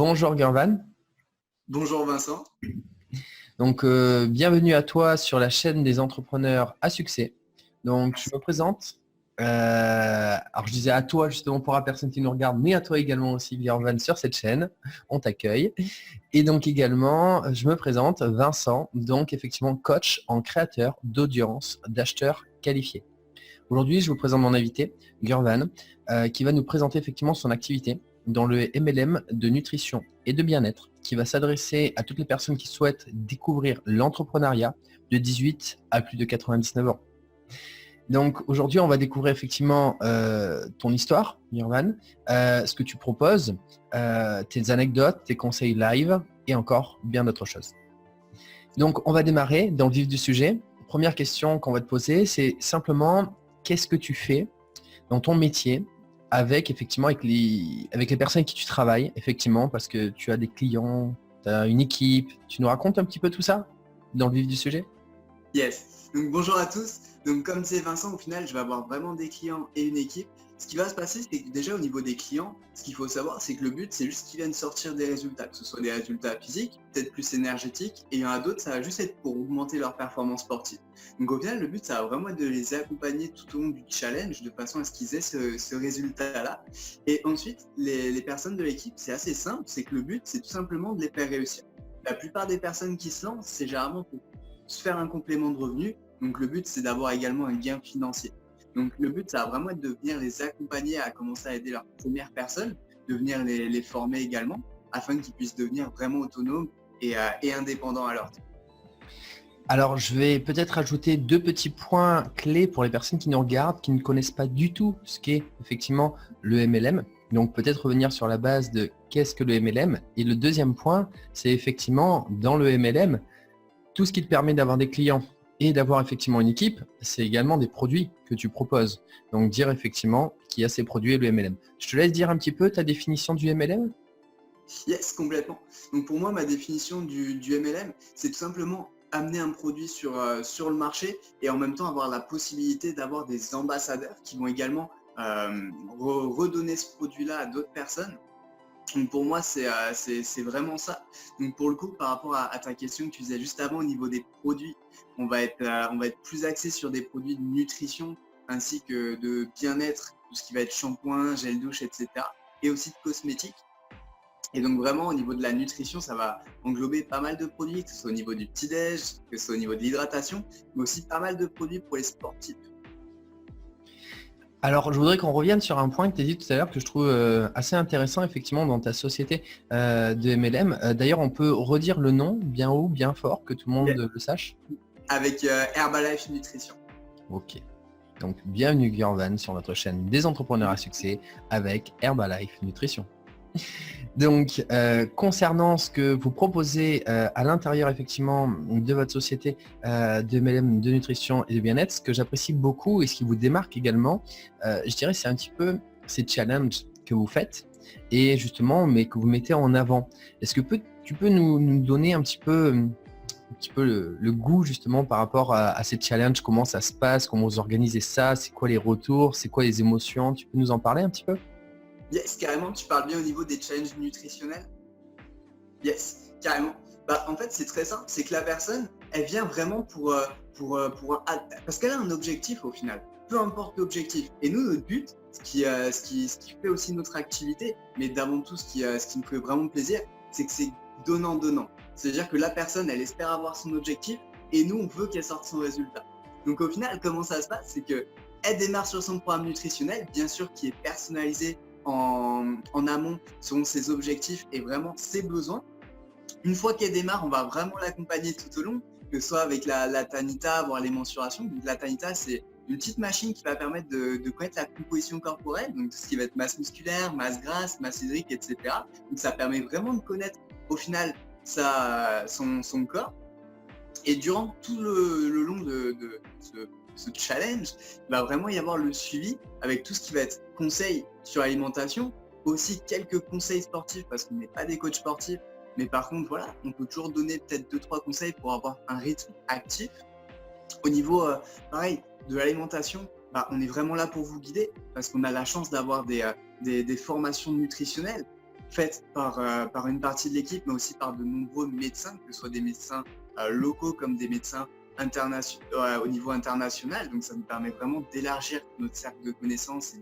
Bonjour Gurvan. Bonjour Vincent. Donc, bienvenue à toi sur la chaîne des entrepreneurs à succès. Donc, je me présente. Alors, je disais à toi justement pour la personne qui nous regarde, mais à toi également aussi Gurvan sur cette chaîne. On t'accueille. Et donc également, je me présente, Vincent, donc effectivement coach en créateur d'audience d'acheteurs qualifiés. Aujourd'hui, je vous présente mon invité, Gurvan, qui va nous présenter effectivement son activité dans le MLM de nutrition et de bien-être, qui va s'adresser à toutes les personnes qui souhaitent découvrir l'entrepreneuriat de 18 à plus de 99 ans. Donc aujourd'hui, on va découvrir effectivement ton histoire, Gurvan, ce que tu proposes, tes anecdotes, tes conseils live et encore bien d'autres choses. Donc on va démarrer dans le vif du sujet. Première question qu'on va te poser, c'est simplement qu'est-ce que tu fais dans ton métier avec les personnes avec qui tu travailles, effectivement, parce que tu as des clients, tu as une équipe. Tu nous racontes un petit peu tout ça dans le vif du sujet? Yes. Donc bonjour à tous. Donc comme c'est Vincent, au final, je vais avoir vraiment des clients et une équipe. Ce qui va se passer, c'est que déjà au niveau des clients, ce qu'il faut savoir, c'est que le but, c'est juste qu'ils viennent sortir des résultats, que ce soit des résultats physiques, peut-être plus énergétiques, et il y en a d'autres, ça va juste être pour augmenter leur performance sportive. Donc au final, le but, ça va vraiment être de les accompagner tout au long du challenge, de façon à ce qu'ils aient ce résultat-là. Et ensuite, les personnes de l'équipe, c'est assez simple, c'est que le but, c'est tout simplement de les faire réussir. La plupart des personnes qui se lancent, c'est généralement pour se faire un complément de revenu. Donc le but, c'est d'avoir également un gain financier. Donc le but, ça va vraiment être de venir les accompagner à commencer à aider leurs premières personnes, de venir les former également, afin qu'ils puissent devenir vraiment autonomes et indépendants à leur tour. Alors, je vais peut-être ajouter deux petits points clés pour les personnes qui nous regardent, qui ne connaissent pas du tout ce qu'est effectivement le MLM. Donc, peut-être revenir sur la base de qu'est-ce que le MLM. Et le deuxième point, c'est effectivement dans le MLM, tout ce qui te permet d'avoir des clients et d'avoir effectivement une équipe, c'est également des produits que tu proposes. Donc, dire effectivement qu'il y a ces produits et le MLM. Je te laisse dire un petit peu ta définition du MLM. Yes, complètement. Donc pour moi, ma définition du MLM, c'est tout simplement amener un produit sur le marché et en même temps avoir la possibilité d'avoir des ambassadeurs qui vont également redonner ce produit-là à d'autres personnes. Donc pour moi, c'est vraiment ça. Donc pour le coup, par rapport à ta question que tu disais juste avant au niveau des produits, on va être plus axé sur des produits de nutrition ainsi que de bien-être, tout ce qui va être shampoing, gel douche, etc. Et aussi de cosmétiques. Et donc vraiment au niveau de la nutrition, ça va englober pas mal de produits, que ce soit au niveau du petit-déj, que ce soit au niveau de l'hydratation, mais aussi pas mal de produits pour les sportifs. Alors, je voudrais qu'on revienne sur un point que tu as dit tout à l'heure que je trouve assez intéressant effectivement dans ta société de MLM. D'ailleurs, on peut redire le nom bien haut, bien fort, que tout le monde le sache. Avec Herbalife Nutrition. Ok. Donc, bienvenue Gurvan sur notre chaîne des entrepreneurs à succès avec Herbalife Nutrition. Donc, concernant ce que vous proposez à l'intérieur effectivement de votre société de MLM, de nutrition et de bien-être, ce que j'apprécie beaucoup et ce qui vous démarque également, je dirais c'est un petit peu ces challenges que vous faites et justement, mais que vous mettez en avant. Est-ce que tu peux nous donner un petit peu le goût justement par rapport à ces challenges, comment ça se passe, comment vous organisez ça, c'est quoi les retours, c'est quoi les émotions? Tu peux nous en parler un petit peu? Yes, carrément, tu parles bien au niveau des challenges nutritionnels. Yes, carrément. Bah, en fait, c'est très simple, c'est que la personne, elle vient vraiment parce qu'elle a un objectif au final, peu importe l'objectif. Et nous, notre but, ce qui fait aussi notre activité, mais d'avant tout, ce qui nous fait vraiment plaisir, c'est que c'est donnant-donnant. C'est-à-dire que la personne, elle espère avoir son objectif et nous, on veut qu'elle sorte son résultat. Donc au final, comment ça se passe? C'est qu'elle démarre sur son programme nutritionnel, bien sûr, qui est personnalisé en amont selon ses objectifs et vraiment ses besoins. Une fois qu'elle démarre, on va vraiment l'accompagner tout au long, que ce soit avec la Tanita, voire les mensurations. Donc la Tanita, c'est une petite machine qui va permettre de connaître la composition corporelle, donc tout ce qui va être masse musculaire, masse grasse, masse hydrique, etc. Donc ça permet vraiment de connaître au final son corps. Et durant tout le long de ce challenge, il va vraiment y avoir le suivi avec tout ce qui va être conseils sur l'alimentation, aussi quelques conseils sportifs parce qu'on n'est pas des coachs sportifs, mais par contre, voilà, on peut toujours donner peut-être 2-3 conseils pour avoir un rythme actif. Au niveau, pareil, de l'alimentation, bah, on est vraiment là pour vous guider parce qu'on a la chance d'avoir des formations nutritionnelles faite par une partie de l'équipe, mais aussi par de nombreux médecins, que ce soit des médecins locaux comme des médecins au niveau international. Donc ça nous permet vraiment d'élargir notre cercle de connaissances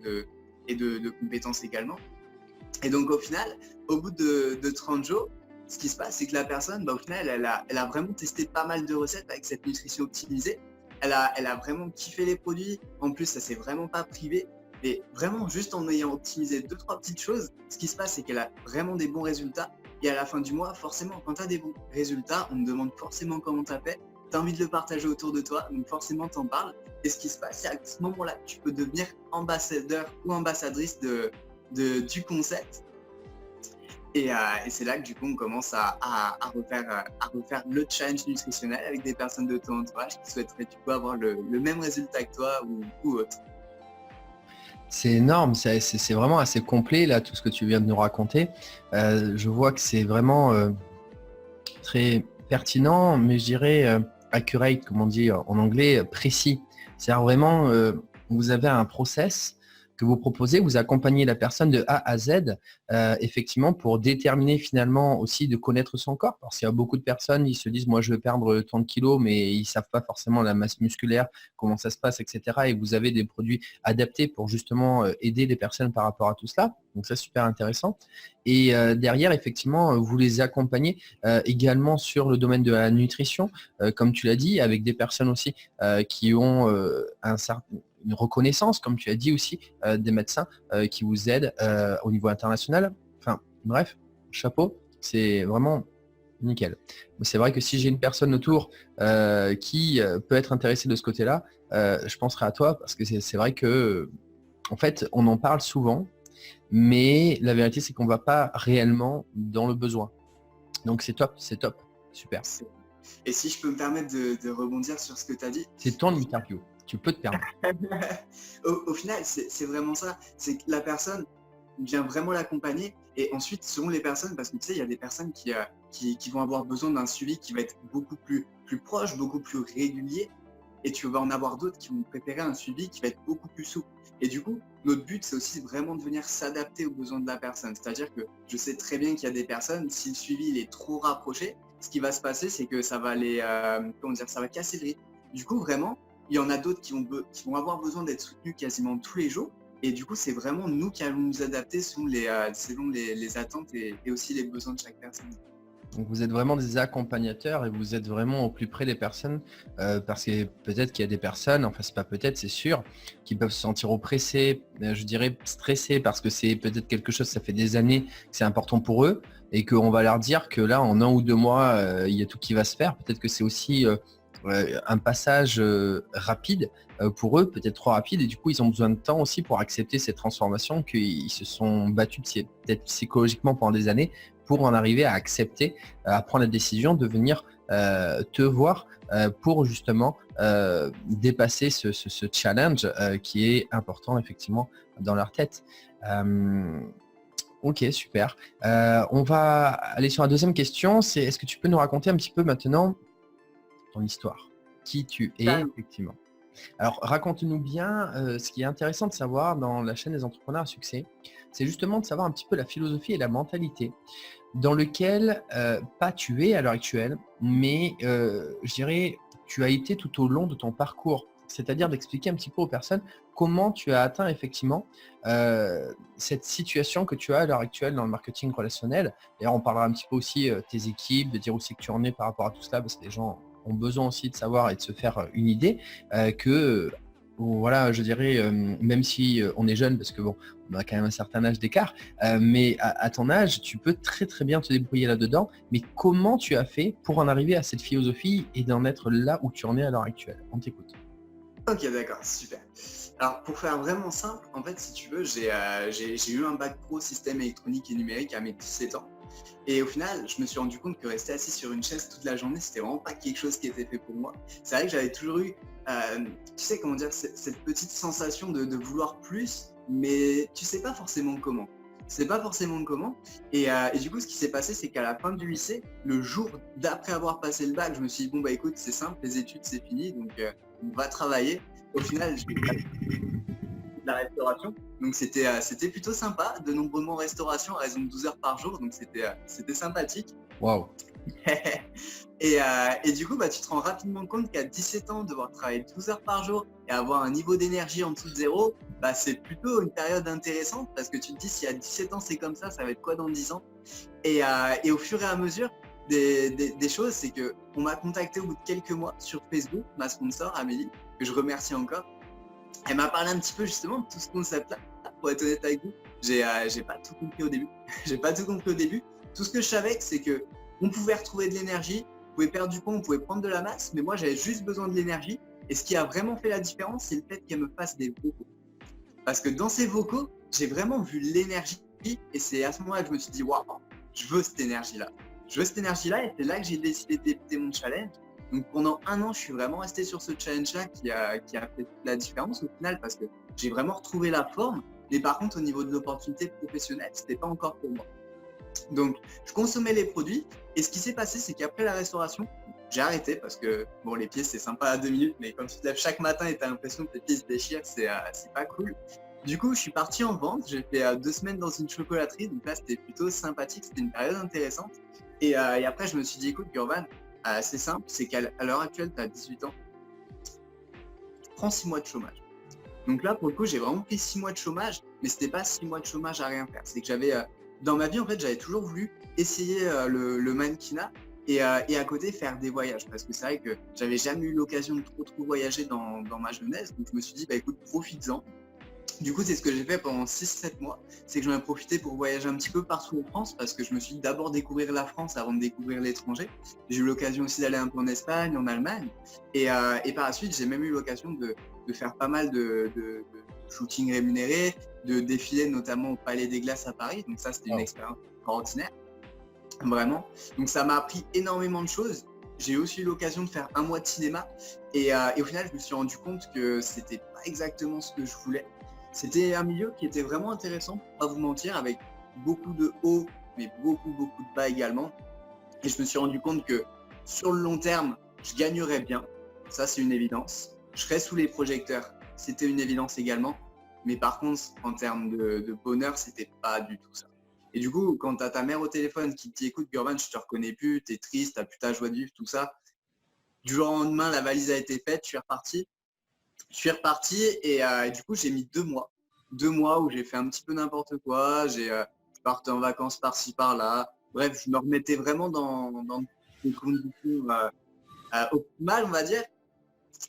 et de compétences également. Et donc au final, au bout de 30 jours, ce qui se passe, c'est que la personne, au final, elle a vraiment testé pas mal de recettes avec cette nutrition optimisée. Elle a vraiment kiffé les produits. En plus, ça s'est vraiment pas privé. Mais vraiment, juste en ayant optimisé 2-3 petites choses, ce qui se passe, c'est qu'elle a vraiment des bons résultats. Et à la fin du mois, forcément, quand tu as des bons résultats, on te demande forcément comment tu as fait. Tu as envie de le partager autour de toi, donc forcément, tu en parles. Et ce qui se passe, c'est qu'à ce moment-là, tu peux devenir ambassadeur ou ambassadrice du concept. Et c'est là que du coup on commence à refaire le challenge nutritionnel avec des personnes de ton entourage qui souhaiteraient du coup avoir le même résultat que toi ou autre. C'est énorme, c'est vraiment assez complet là, tout ce que tu viens de nous raconter. Je vois que c'est vraiment très pertinent, mais je dirais accurate, comme on dit en anglais, précis. C'est-à-dire vraiment, vous avez un process que vous proposez, vous accompagnez la personne de A à Z, effectivement, pour déterminer finalement aussi de connaître son corps. Parce qu'il y a beaucoup de personnes, ils se disent, moi je veux perdre tant de kilos, mais ils ne savent pas forcément la masse musculaire, comment ça se passe, etc. Et vous avez des produits adaptés pour justement aider les personnes par rapport à tout cela. Donc ça, super intéressant. Et derrière, effectivement, vous les accompagnez également sur le domaine de la nutrition, comme tu l'as dit, avec des personnes aussi qui ont une reconnaissance, comme tu as dit aussi, des médecins qui vous aident au niveau international. Enfin, bref, chapeau, c'est vraiment nickel. C'est vrai que si j'ai une personne autour qui peut être intéressée de ce côté-là, je penserai à toi parce que c'est vrai que, en fait, on en parle souvent, mais la vérité, c'est qu'on ne va pas réellement dans le besoin. Donc, c'est top, super. Et si je peux me permettre de rebondir sur ce que tu as dit. C'est ton interview, tu peux te permettre. Au final, c'est vraiment ça. C'est que la personne vient vraiment l'accompagner. Et ensuite, selon les personnes, parce que tu sais, il y a des personnes qui vont avoir besoin d'un suivi qui va être beaucoup plus proche, beaucoup plus régulier. Et tu vas en avoir d'autres qui vont préférer un suivi qui va être beaucoup plus souple. Et du coup, notre but, c'est aussi vraiment de venir s'adapter aux besoins de la personne. C'est-à-dire que je sais très bien qu'il y a des personnes, si le suivi il est trop rapproché, ce qui va se passer, c'est que ça va ça va casser le rythme. Du coup, vraiment, il y en a d'autres qui vont avoir besoin d'être soutenus quasiment tous les jours. Et du coup, c'est vraiment nous qui allons nous adapter selon les attentes et aussi les besoins de chaque personne. Donc vous êtes vraiment des accompagnateurs et vous êtes vraiment au plus près des personnes parce que peut-être qu'il y a des personnes, enfin c'est pas peut-être, c'est sûr, qui peuvent se sentir oppressées, je dirais stressées parce que c'est peut-être quelque chose, ça fait des années que c'est important pour eux et qu'on va leur dire que là en 1 ou 2 mois, il y a tout qui va se faire. Peut-être que c'est aussi un passage rapide pour eux, peut-être trop rapide et du coup ils ont besoin de temps aussi pour accepter cette transformation qu'ils se sont battus peut-être psychologiquement pendant des années pour en arriver à accepter, à prendre la décision de venir te voir pour justement dépasser ce challenge qui est important effectivement dans leur tête. Ok, super. On va aller sur la deuxième question. C'est est-ce que tu peux nous raconter un petit peu maintenant ton histoire, qui tu es effectivement. Alors raconte-nous bien ce qui est intéressant de savoir dans la chaîne des entrepreneurs à succès, c'est justement de savoir un petit peu la philosophie et la mentalité dans lequel pas tu es à l'heure actuelle, mais je dirais tu as été tout au long de ton parcours. C'est-à-dire d'expliquer un petit peu aux personnes comment tu as atteint effectivement cette situation que tu as à l'heure actuelle dans le marketing relationnel. D'ailleurs, on parlera un petit peu aussi tes équipes, de dire aussi que tu en es par rapport à tout cela, parce que les gens ont besoin aussi de savoir et de se faire une idée que voilà, je dirais, même si on est jeune, parce que bon, on a quand même un certain âge d'écart, mais à ton âge, tu peux très très bien te débrouiller là-dedans. Mais comment tu as fait pour en arriver à cette philosophie et d'en être là où tu en es à l'heure actuelle? On t'écoute. Ok, d'accord, super. Alors, pour faire vraiment simple, en fait, si tu veux, j'ai eu un bac pro système électronique et numérique à mes 17 ans. Et au final, je me suis rendu compte que rester assis sur une chaise toute la journée, c'était vraiment pas quelque chose qui était fait pour moi. C'est vrai que j'avais toujours eu, tu sais comment dire, cette petite sensation de vouloir plus, mais tu sais pas forcément comment. C'est pas forcément comment. Et du coup, ce qui s'est passé, c'est qu'à la fin du lycée, le jour d'après avoir passé le bac, je me suis dit, bon bah écoute, c'est simple, les études c'est fini, donc on va travailler. Au final, la restauration. Donc c'était plutôt sympa, de nombreux mois en restauration à raison de 12 heures par jour, donc c'était sympathique. Waouh. Et du coup, bah, tu te rends rapidement compte qu'à 17 ans, devoir travailler 12 heures par jour et avoir un niveau d'énergie en dessous de zéro, bah, c'est plutôt une période intéressante parce que tu te dis si à 17 ans c'est comme ça va être quoi dans 10 ans. Et au fur et à mesure des choses, c'est qu'on m'a contacté au bout de quelques mois sur Facebook, ma sponsor Amélie, que je remercie encore. Elle m'a parlé un petit peu justement de tout ce concept-là. Pour être honnête avec vous, j'ai pas tout compris au début. J'ai pas tout compris au début. Tout ce que je savais, c'est que on pouvait retrouver de l'énergie, on pouvait perdre du poids, on pouvait prendre de la masse, mais moi j'avais juste besoin de l'énergie. Et ce qui a vraiment fait la différence, c'est le fait qu'elle me fasse des vocaux. Parce que dans ces vocaux, j'ai vraiment vu l'énergie. Et c'est à ce moment-là que je me suis dit, waouh, je veux cette énergie-là. Je veux cette énergie-là, et c'est là que j'ai décidé de débuter mon challenge. Donc pendant 1 an, je suis vraiment resté sur ce challenge-là qui a fait la différence au final, parce que j'ai vraiment retrouvé la forme. Mais par contre, au niveau de l'opportunité professionnelle, c'était pas encore pour moi. Donc, je consommais les produits. Et ce qui s'est passé, c'est qu'après la restauration, j'ai arrêté parce que, bon, les pieds, c'est sympa à 2 minutes, mais quand tu te lèves chaque matin et tu as l'impression que tes pieds se déchirent, c'est pas cool. Du coup, je suis parti en vente. J'ai fait 2 semaines dans une chocolaterie. Donc là, c'était plutôt sympathique. C'était une période intéressante. Et après, je me suis dit, écoute, Gurvan, c'est simple. C'est qu'à l'heure actuelle, tu as 18 ans. Prends 6 mois de chômage. Donc là, pour le coup, j'ai vraiment pris 6 mois de chômage, mais c'était pas 6 mois de chômage à rien faire. C'est que j'avais, dans ma vie, en fait, j'avais toujours voulu essayer le mannequinat et à côté faire des voyages. Parce que c'est vrai que j'avais jamais eu l'occasion de trop voyager dans ma jeunesse. Donc je me suis dit, bah écoute, profites-en. Du coup, c'est ce que j'ai fait pendant 6-7 mois. C'est que j'en ai profité pour voyager un petit peu partout en France parce que je me suis dit d'abord découvrir la France avant de découvrir l'étranger. J'ai eu l'occasion aussi d'aller un peu en Espagne, en Allemagne. Et par la suite, j'ai même eu l'occasion de faire pas mal de shootings rémunérés, de défiler notamment au Palais des Glaces à Paris. Donc ça, c'était une expérience extraordinaire. Vraiment. Donc ça m'a appris énormément de choses. J'ai aussi eu l'occasion de faire 1 mois de cinéma. Et au final, je me suis rendu compte que c'était pas exactement ce que je voulais. C'était un milieu qui était vraiment intéressant, pour pas vous mentir, avec beaucoup de hauts, mais beaucoup de bas également. Et je me suis rendu compte que sur le long terme, je gagnerais bien. Ça, c'est une évidence. Je serais sous les projecteurs. C'était une évidence également. Mais par contre, en termes de bonheur, c'était pas du tout ça. Et du coup, quand tu as ta mère au téléphone qui te dit, écoute, Gurvan, je te reconnais plus, tu es triste, tu n'as plus ta joie de vivre, tout ça. Du jour au lendemain, la valise a été faite, je suis reparti. Et du coup, j'ai mis 2 mois. 2 mois où j'ai fait un petit peu n'importe quoi. Je partais en vacances par-ci, par-là. Bref, je me remettais vraiment dans des conditions optimales, on va dire.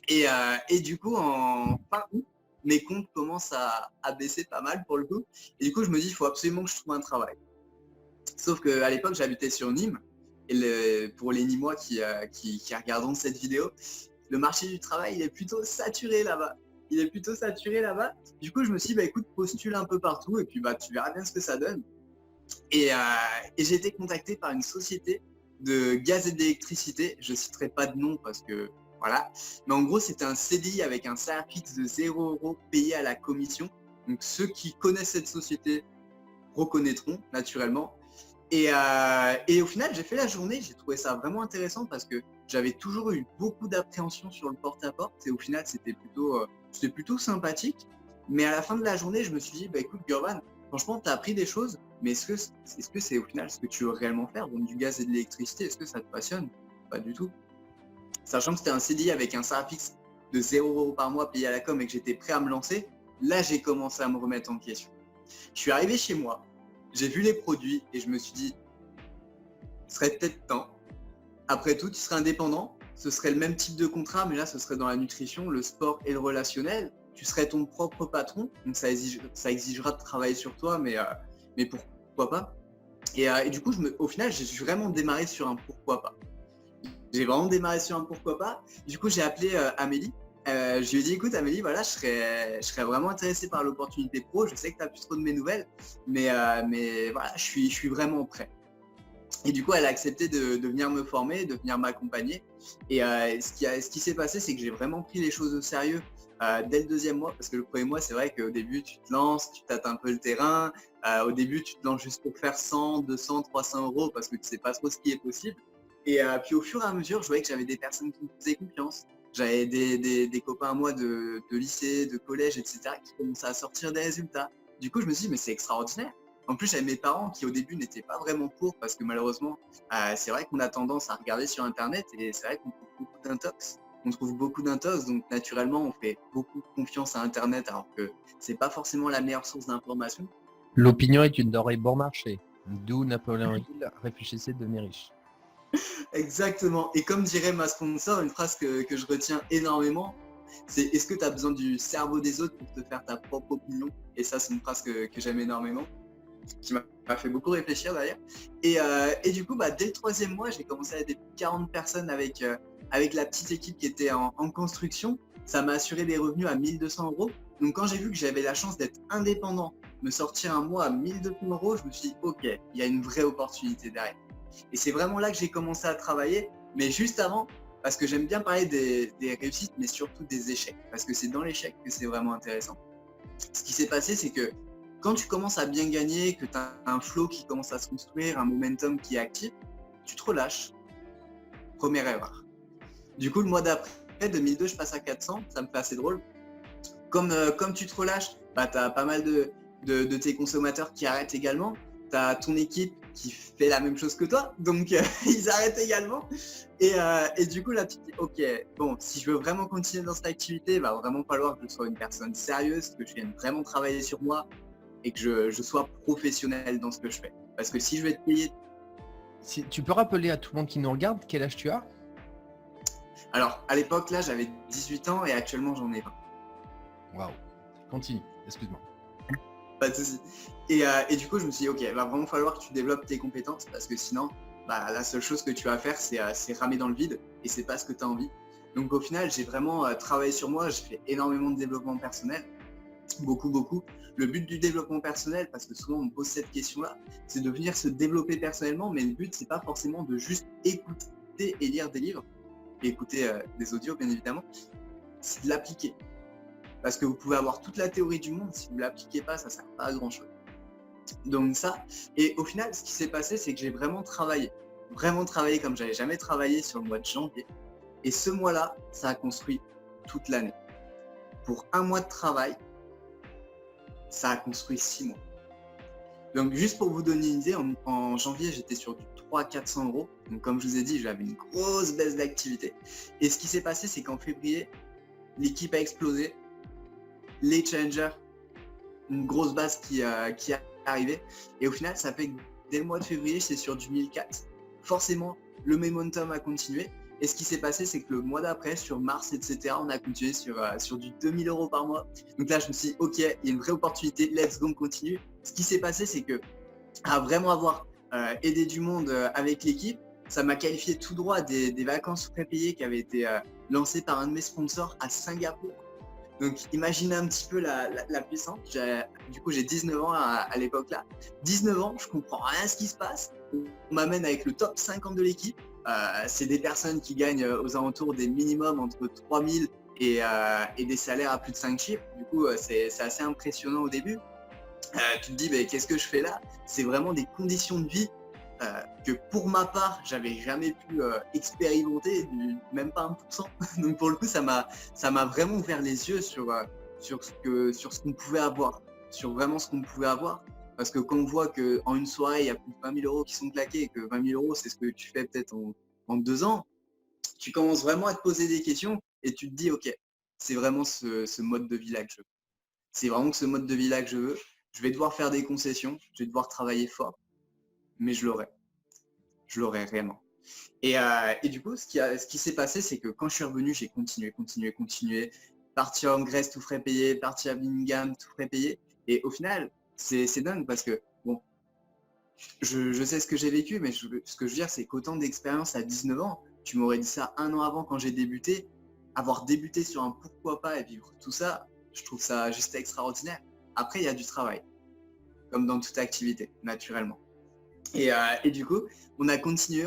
Et du coup, en fin août, mes comptes commencent à baisser pas mal pour le coup. Et du coup, je me dis, il faut absolument que je trouve un travail. Sauf qu'à l'époque, j'habitais sur Nîmes. Et pour les Nîmois qui regarderont cette vidéo, le marché du travail, il est plutôt saturé là-bas. Du coup, je me suis dit, bah, écoute, postule un peu partout et puis bah, tu verras bien ce que ça donne. Et j'ai été contacté par une société de gaz et d'électricité. Je ne citerai pas de nom parce que voilà. Mais en gros, c'était un CDI avec un salaire fixe de 0 € payé à la commission. Donc ceux qui connaissent cette société reconnaîtront naturellement. Et au final, j'ai fait la journée, j'ai trouvé ça vraiment intéressant parce que j'avais toujours eu beaucoup d'appréhension sur le porte-à-porte et au final, c'était plutôt sympathique. Mais à la fin de la journée, je me suis dit, bah écoute, Gurvan, franchement, tu as appris des choses, mais est-ce que c'est au final ce que tu veux réellement faire, donc du gaz et de l'électricité, est-ce que ça te passionne? Pas du tout. Sachant que c'était un CDI avec un salaire fixe de 0 € par mois payé à la com et que j'étais prêt à me lancer, là, j'ai commencé à me remettre en question. Je suis arrivé chez moi, j'ai vu les produits et je me suis dit, ce serait peut-être temps. Après tout, tu serais indépendant, ce serait le même type de contrat, mais là, ce serait dans la nutrition, le sport et le relationnel. Tu serais ton propre patron, donc ça exigera de travailler sur toi, mais pourquoi pas. Et du coup, au final, j'ai vraiment démarré sur un pourquoi pas. Du coup, j'ai appelé Amélie. Je lui ai dit, écoute Amélie, voilà, je serais vraiment intéressé par l'opportunité pro. Je sais que tu n'as plus trop de mes nouvelles, mais voilà, je suis vraiment prêt. Et du coup, elle a accepté de venir me former, de venir m'accompagner. Et ce qui s'est passé, c'est que j'ai vraiment pris les choses au sérieux dès le 2e mois, parce que le 1er mois, c'est vrai qu'au début, tu te lances, tu tâtes un peu le terrain. Au début, tu te lances juste pour faire 100, 200, 300 € parce que tu sais pas trop ce qui est possible. Et puis au fur et à mesure, je voyais que j'avais des personnes qui me faisaient confiance, J'avais des copains à moi de lycée, de collège, etc. qui commençaient à sortir des résultats. Du coup, je me suis dit, mais c'est extraordinaire. En plus, j'avais mes parents qui, au début, n'étaient pas vraiment pour parce que malheureusement, c'est vrai qu'on a tendance à regarder sur Internet et c'est vrai qu'on trouve beaucoup d'intox. On trouve beaucoup d'intox, donc naturellement, on fait beaucoup confiance à Internet alors que c'est pas forcément la meilleure source d'information. L'opinion est une denrée bon marché. D'où Napoléon Hill, réfléchissez, devenez riche. Exactement. Et comme dirait ma sponsor, une phrase que je retiens énormément, c'est est-ce que tu as besoin du cerveau des autres pour te faire ta propre opinion? Et ça, c'est une phrase que j'aime énormément, qui m'a fait beaucoup réfléchir d'ailleurs. Et du coup, dès le 3e mois, j'ai commencé à aider 40 personnes avec la petite équipe qui était en construction. Ça m'a assuré des revenus à 1200 euros. Donc quand j'ai vu que j'avais la chance d'être indépendant, me sortir un mois à 1200 euros, je me suis dit, ok, il y a une vraie opportunité derrière. Et c'est vraiment là que j'ai commencé à travailler, mais juste avant, parce que j'aime bien parler des réussites, mais surtout des échecs, parce que c'est dans l'échec que c'est vraiment intéressant. Ce qui s'est passé, c'est que quand tu commences à bien gagner, que tu as un flow qui commence à se construire, un momentum qui est actif, tu te relâches. Première erreur. Du coup, le mois d'après, 2002, je passe à 400, ça me fait assez drôle. Comme tu te relâches, tu as pas mal de tes consommateurs qui arrêtent également. Tu as ton équipe qui fait la même chose que toi, donc ils arrêtent également. Et du coup, là, tu te dis, ok, bon, si je veux vraiment continuer dans cette activité, il va vraiment falloir que je sois une personne sérieuse, que je vienne vraiment travailler sur moi et que je sois professionnel dans ce que je fais. Parce que si je vais te payer... Si, tu peux rappeler à tout le monde qui nous regarde quel âge tu as? Alors, à l'époque, là, j'avais 18 ans et actuellement, j'en ai 20. Waouh. Continue, excuse-moi. Pas de souci. Et du coup, je me suis dit, ok, il va vraiment falloir que tu développes tes compétences parce que sinon, la seule chose que tu vas faire, c'est ramer dans le vide et c'est pas ce que tu as envie. Donc au final, j'ai vraiment travaillé sur moi, j'ai fait énormément de développement personnel, beaucoup, beaucoup. Le but du développement personnel, parce que souvent on me pose cette question-là, c'est de venir se développer personnellement, mais le but, c'est pas forcément de juste écouter et lire des livres, et écouter des audios, bien évidemment, c'est de l'appliquer. Parce que vous pouvez avoir toute la théorie du monde, si vous ne l'appliquez pas, ça ne sert pas à grand chose. Donc ça, et au final, ce qui s'est passé, c'est que j'ai vraiment travaillé comme j'avais jamais travaillé sur le mois de janvier. Et ce mois-là, ça a construit toute l'année. Pour un mois de travail, ça a construit 6 mois. Donc juste pour vous donner une idée, en janvier, j'étais sur du 300-400 euros. Donc comme je vous ai dit, j'avais une grosse baisse d'activité. Et ce qui s'est passé, c'est qu'en février, l'équipe a explosé. Les challengers, une grosse base qui est arrivée. Et au final, ça fait que dès le mois de février, c'est sur du 1004. Forcément, le momentum a continué. Et ce qui s'est passé, c'est que le mois d'après, sur mars, etc., on a continué sur du 2000 euros par mois. Donc là, je me suis dit, ok, il y a une vraie opportunité, let's go, on continue. Ce qui s'est passé, c'est que à vraiment avoir aidé du monde avec l'équipe, ça m'a qualifié tout droit des vacances prépayées qui avaient été lancées par un de mes sponsors à Singapour. Donc imaginez un petit peu la puissance. Du coup, j'ai 19 ans à l'époque là. 19 ans, je comprends rien à ce qui se passe. On m'amène avec le top 50 de l'équipe. C'est des personnes qui gagnent aux alentours des minimums entre 3000 et des salaires à plus de 5 chiffres. Du coup, c'est assez impressionnant au début. Tu te dis, qu'est-ce que je fais là? C'est vraiment des conditions de vie que pour ma part, j'avais jamais pu expérimenter, même pas 1%. Donc pour le coup, ça m'a vraiment ouvert les yeux sur ce qu'on pouvait avoir, sur vraiment ce qu'on pouvait avoir. Parce que quand on voit qu'en une soirée, il y a plus de 20 000 euros qui sont claqués, et que 20 000 euros, c'est ce que tu fais peut-être en 2 ans, tu commences vraiment à te poser des questions et tu te dis, ok, c'est vraiment ce mode de vie-là que je veux. C'est vraiment ce mode de vie-là que je veux. Je vais devoir faire des concessions, je vais devoir travailler fort, mais je l'aurai. Je l'aurai réellement. Et du coup, ce qui s'est passé, c'est que quand je suis revenu, j'ai continué. Partir en Grèce, tout frais payé, partir à Birmingham, tout frais payé. Et au final, c'est dingue parce que, bon, je sais ce que j'ai vécu, mais ce que je veux dire, c'est qu'autant d'expérience à 19 ans, tu m'aurais dit ça 1 an avant quand j'ai débuté, avoir débuté sur un pourquoi pas et vivre tout ça, je trouve ça juste extraordinaire. Après, il y a du travail, comme dans toute activité, naturellement. Et du coup, on a continué.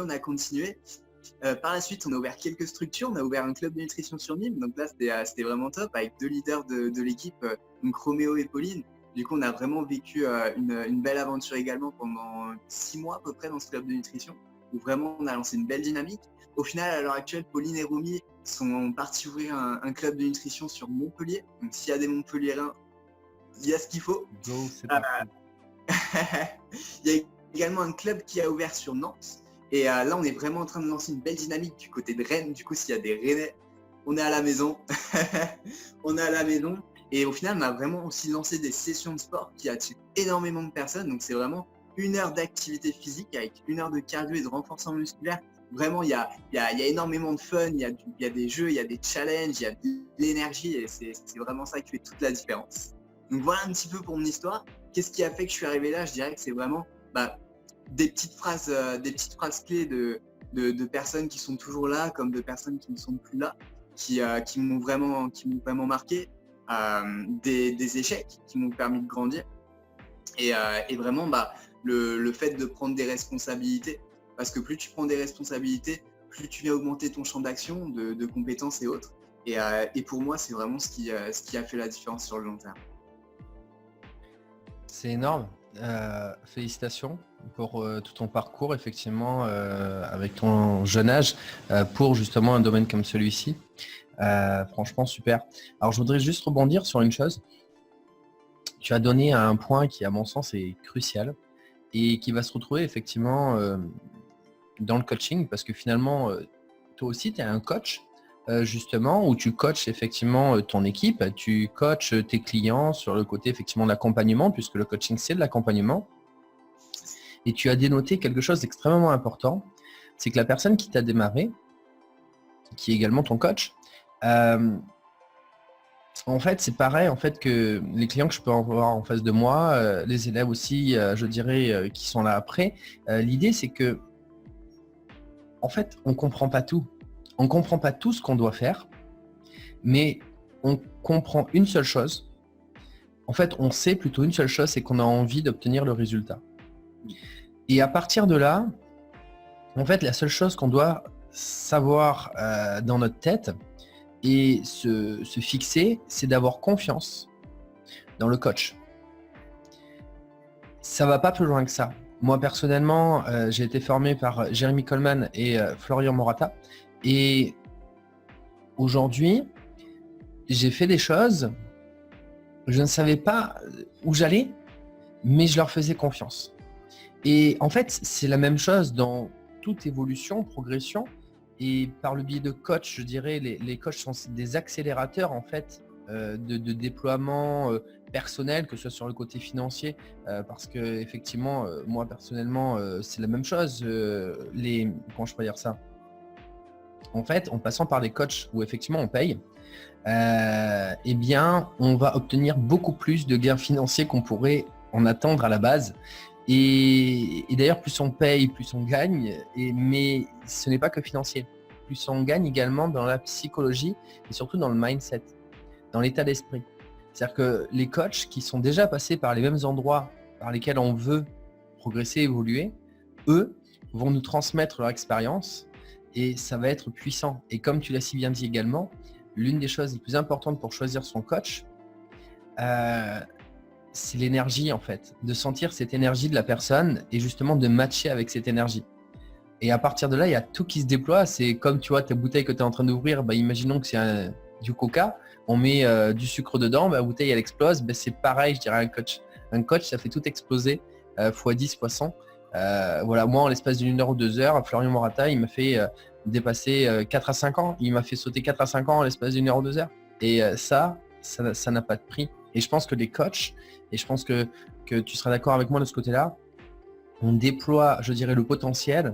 Par la suite, on a ouvert quelques structures. On a ouvert un club de nutrition sur Nîmes. Donc là, c'était vraiment top avec 2 leaders de l'équipe, donc Roméo et Pauline. Du coup, on a vraiment vécu une belle aventure également pendant 6 mois à peu près dans ce club de nutrition, où vraiment on a lancé une belle dynamique. Au final, à l'heure actuelle, Pauline et Romy sont partis ouvrir un club de nutrition sur Montpellier. Donc s'il y a des Montpelliérains, il y a ce qu'il faut. Go, c'est parti. Il y a également un club qui a ouvert sur Nantes. Et là, on est vraiment en train de lancer une belle dynamique du côté de Rennes. Du coup, s'il y a des Rennais, on est à la maison. On est à la maison. Et au final, on a vraiment aussi lancé des sessions de sport qui attirent énormément de personnes. Donc, c'est vraiment 1 heure d'activité physique avec 1 heure de cardio et de renforcement musculaire. Vraiment, il y a énormément de fun, il y a des jeux, il y a des challenges, il y a de l'énergie et c'est vraiment ça qui fait toute la différence. Donc voilà un petit peu pour mon histoire. Qu'est-ce qui a fait que je suis arrivé là? Je dirais que c'est vraiment des petites phrases clés de personnes qui sont toujours là, comme de personnes qui ne sont plus là, qui m'ont vraiment marqué, des échecs qui m'ont permis de grandir et vraiment le fait de prendre des responsabilités. Parce que plus tu prends des responsabilités, plus tu viens augmenter ton champ d'action, de compétences et autres. Et pour moi, c'est vraiment ce qui a fait la différence sur le long terme. C'est énorme. Félicitations pour tout ton parcours, effectivement, avec ton jeune âge, pour justement un domaine comme celui-ci. Franchement, super. Alors, je voudrais juste rebondir sur une chose. Tu as donné un point qui, à mon sens, est crucial et qui va se retrouver effectivement dans le coaching, parce que finalement, toi aussi, tu es un coach, justement, où tu coaches effectivement ton équipe, tu coaches tes clients sur le côté effectivement de l'accompagnement, puisque le coaching, c'est de l'accompagnement. Et tu as dénoté quelque chose d'extrêmement important, c'est que la personne qui t'a démarré, qui est également ton coach, en fait, c'est pareil en fait que les clients que je peux avoir en face de moi, les élèves aussi, je dirais, qui sont là après. L'idée, c'est que en fait, on ne comprend pas tout. On ne comprend pas tout ce qu'on doit faire, mais on comprend une seule chose. En fait, on sait plutôt une seule chose, c'est qu'on a envie d'obtenir le résultat. Et à partir de là, en fait, la seule chose qu'on doit savoir dans notre tête et se fixer, c'est d'avoir confiance dans le coach. Ça ne va pas plus loin que ça. Moi, personnellement, j'ai été formé par Jérémy Coleman et Florian Morata. Et aujourd'hui, j'ai fait des choses, je ne savais pas où j'allais, mais je leur faisais confiance. Et en fait, c'est la même chose dans toute évolution, progression. Et par le biais de coach, je dirais, les coachs sont des accélérateurs en fait de déploiement personnel, que ce soit sur le côté financier, parce que effectivement, moi personnellement, c'est la même chose. Comment je peux dire ça? En fait, en passant par les coachs où effectivement on paye, eh bien, on va obtenir beaucoup plus de gains financiers qu'on pourrait en attendre à la base. Et d'ailleurs, plus on paye, plus on gagne. Mais ce n'est pas que financier. Plus on gagne également dans la psychologie et surtout dans le mindset, dans l'état d'esprit. C'est-à-dire que les coachs qui sont déjà passés par les mêmes endroits par lesquels on veut progresser, évoluer, eux vont nous transmettre leur expérience et ça va être puissant. Et comme tu l'as si bien dit également, l'une des choses les plus importantes pour choisir son coach, c'est l'énergie en fait, de sentir cette énergie de la personne et justement de matcher avec cette énergie. Et à partir de là, il y a tout qui se déploie. C'est comme tu vois ta bouteille que tu es en train d'ouvrir, imaginons que c'est du coca, on met du sucre dedans, la bouteille elle explose, c'est pareil je dirais un coach. Un coach ça fait tout exploser, x10, x100. Voilà, moi en l'espace d'une heure ou 2 heures, Florian Morata il m'a fait dépasser 4 à 5 ans, il m'a fait sauter 4 à 5 ans en l'espace d'une heure ou 2 heures. Et ça n'a pas de prix. Et je pense que les coachs, et je pense que tu seras d'accord avec moi de ce côté-là, on déploie, je dirais, le potentiel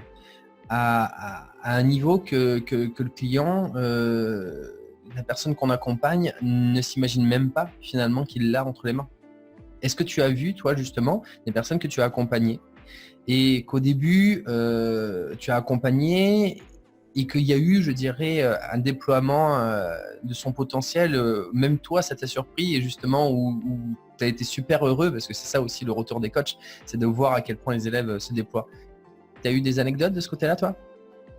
à un niveau que le client, la personne qu'on accompagne, ne s'imagine même pas finalement qu'il l'a entre les mains. Est-ce que tu as vu, toi, justement, des personnes que tu as accompagnées et qu'au début, tu as accompagné et qu'il y a eu, je dirais, un déploiement de son potentiel, même toi, ça t'a surpris et justement où tu as été super heureux, parce que c'est ça aussi le retour des coachs, c'est de voir à quel point les élèves se déploient. Tu as eu des anecdotes de ce côté-là, toi?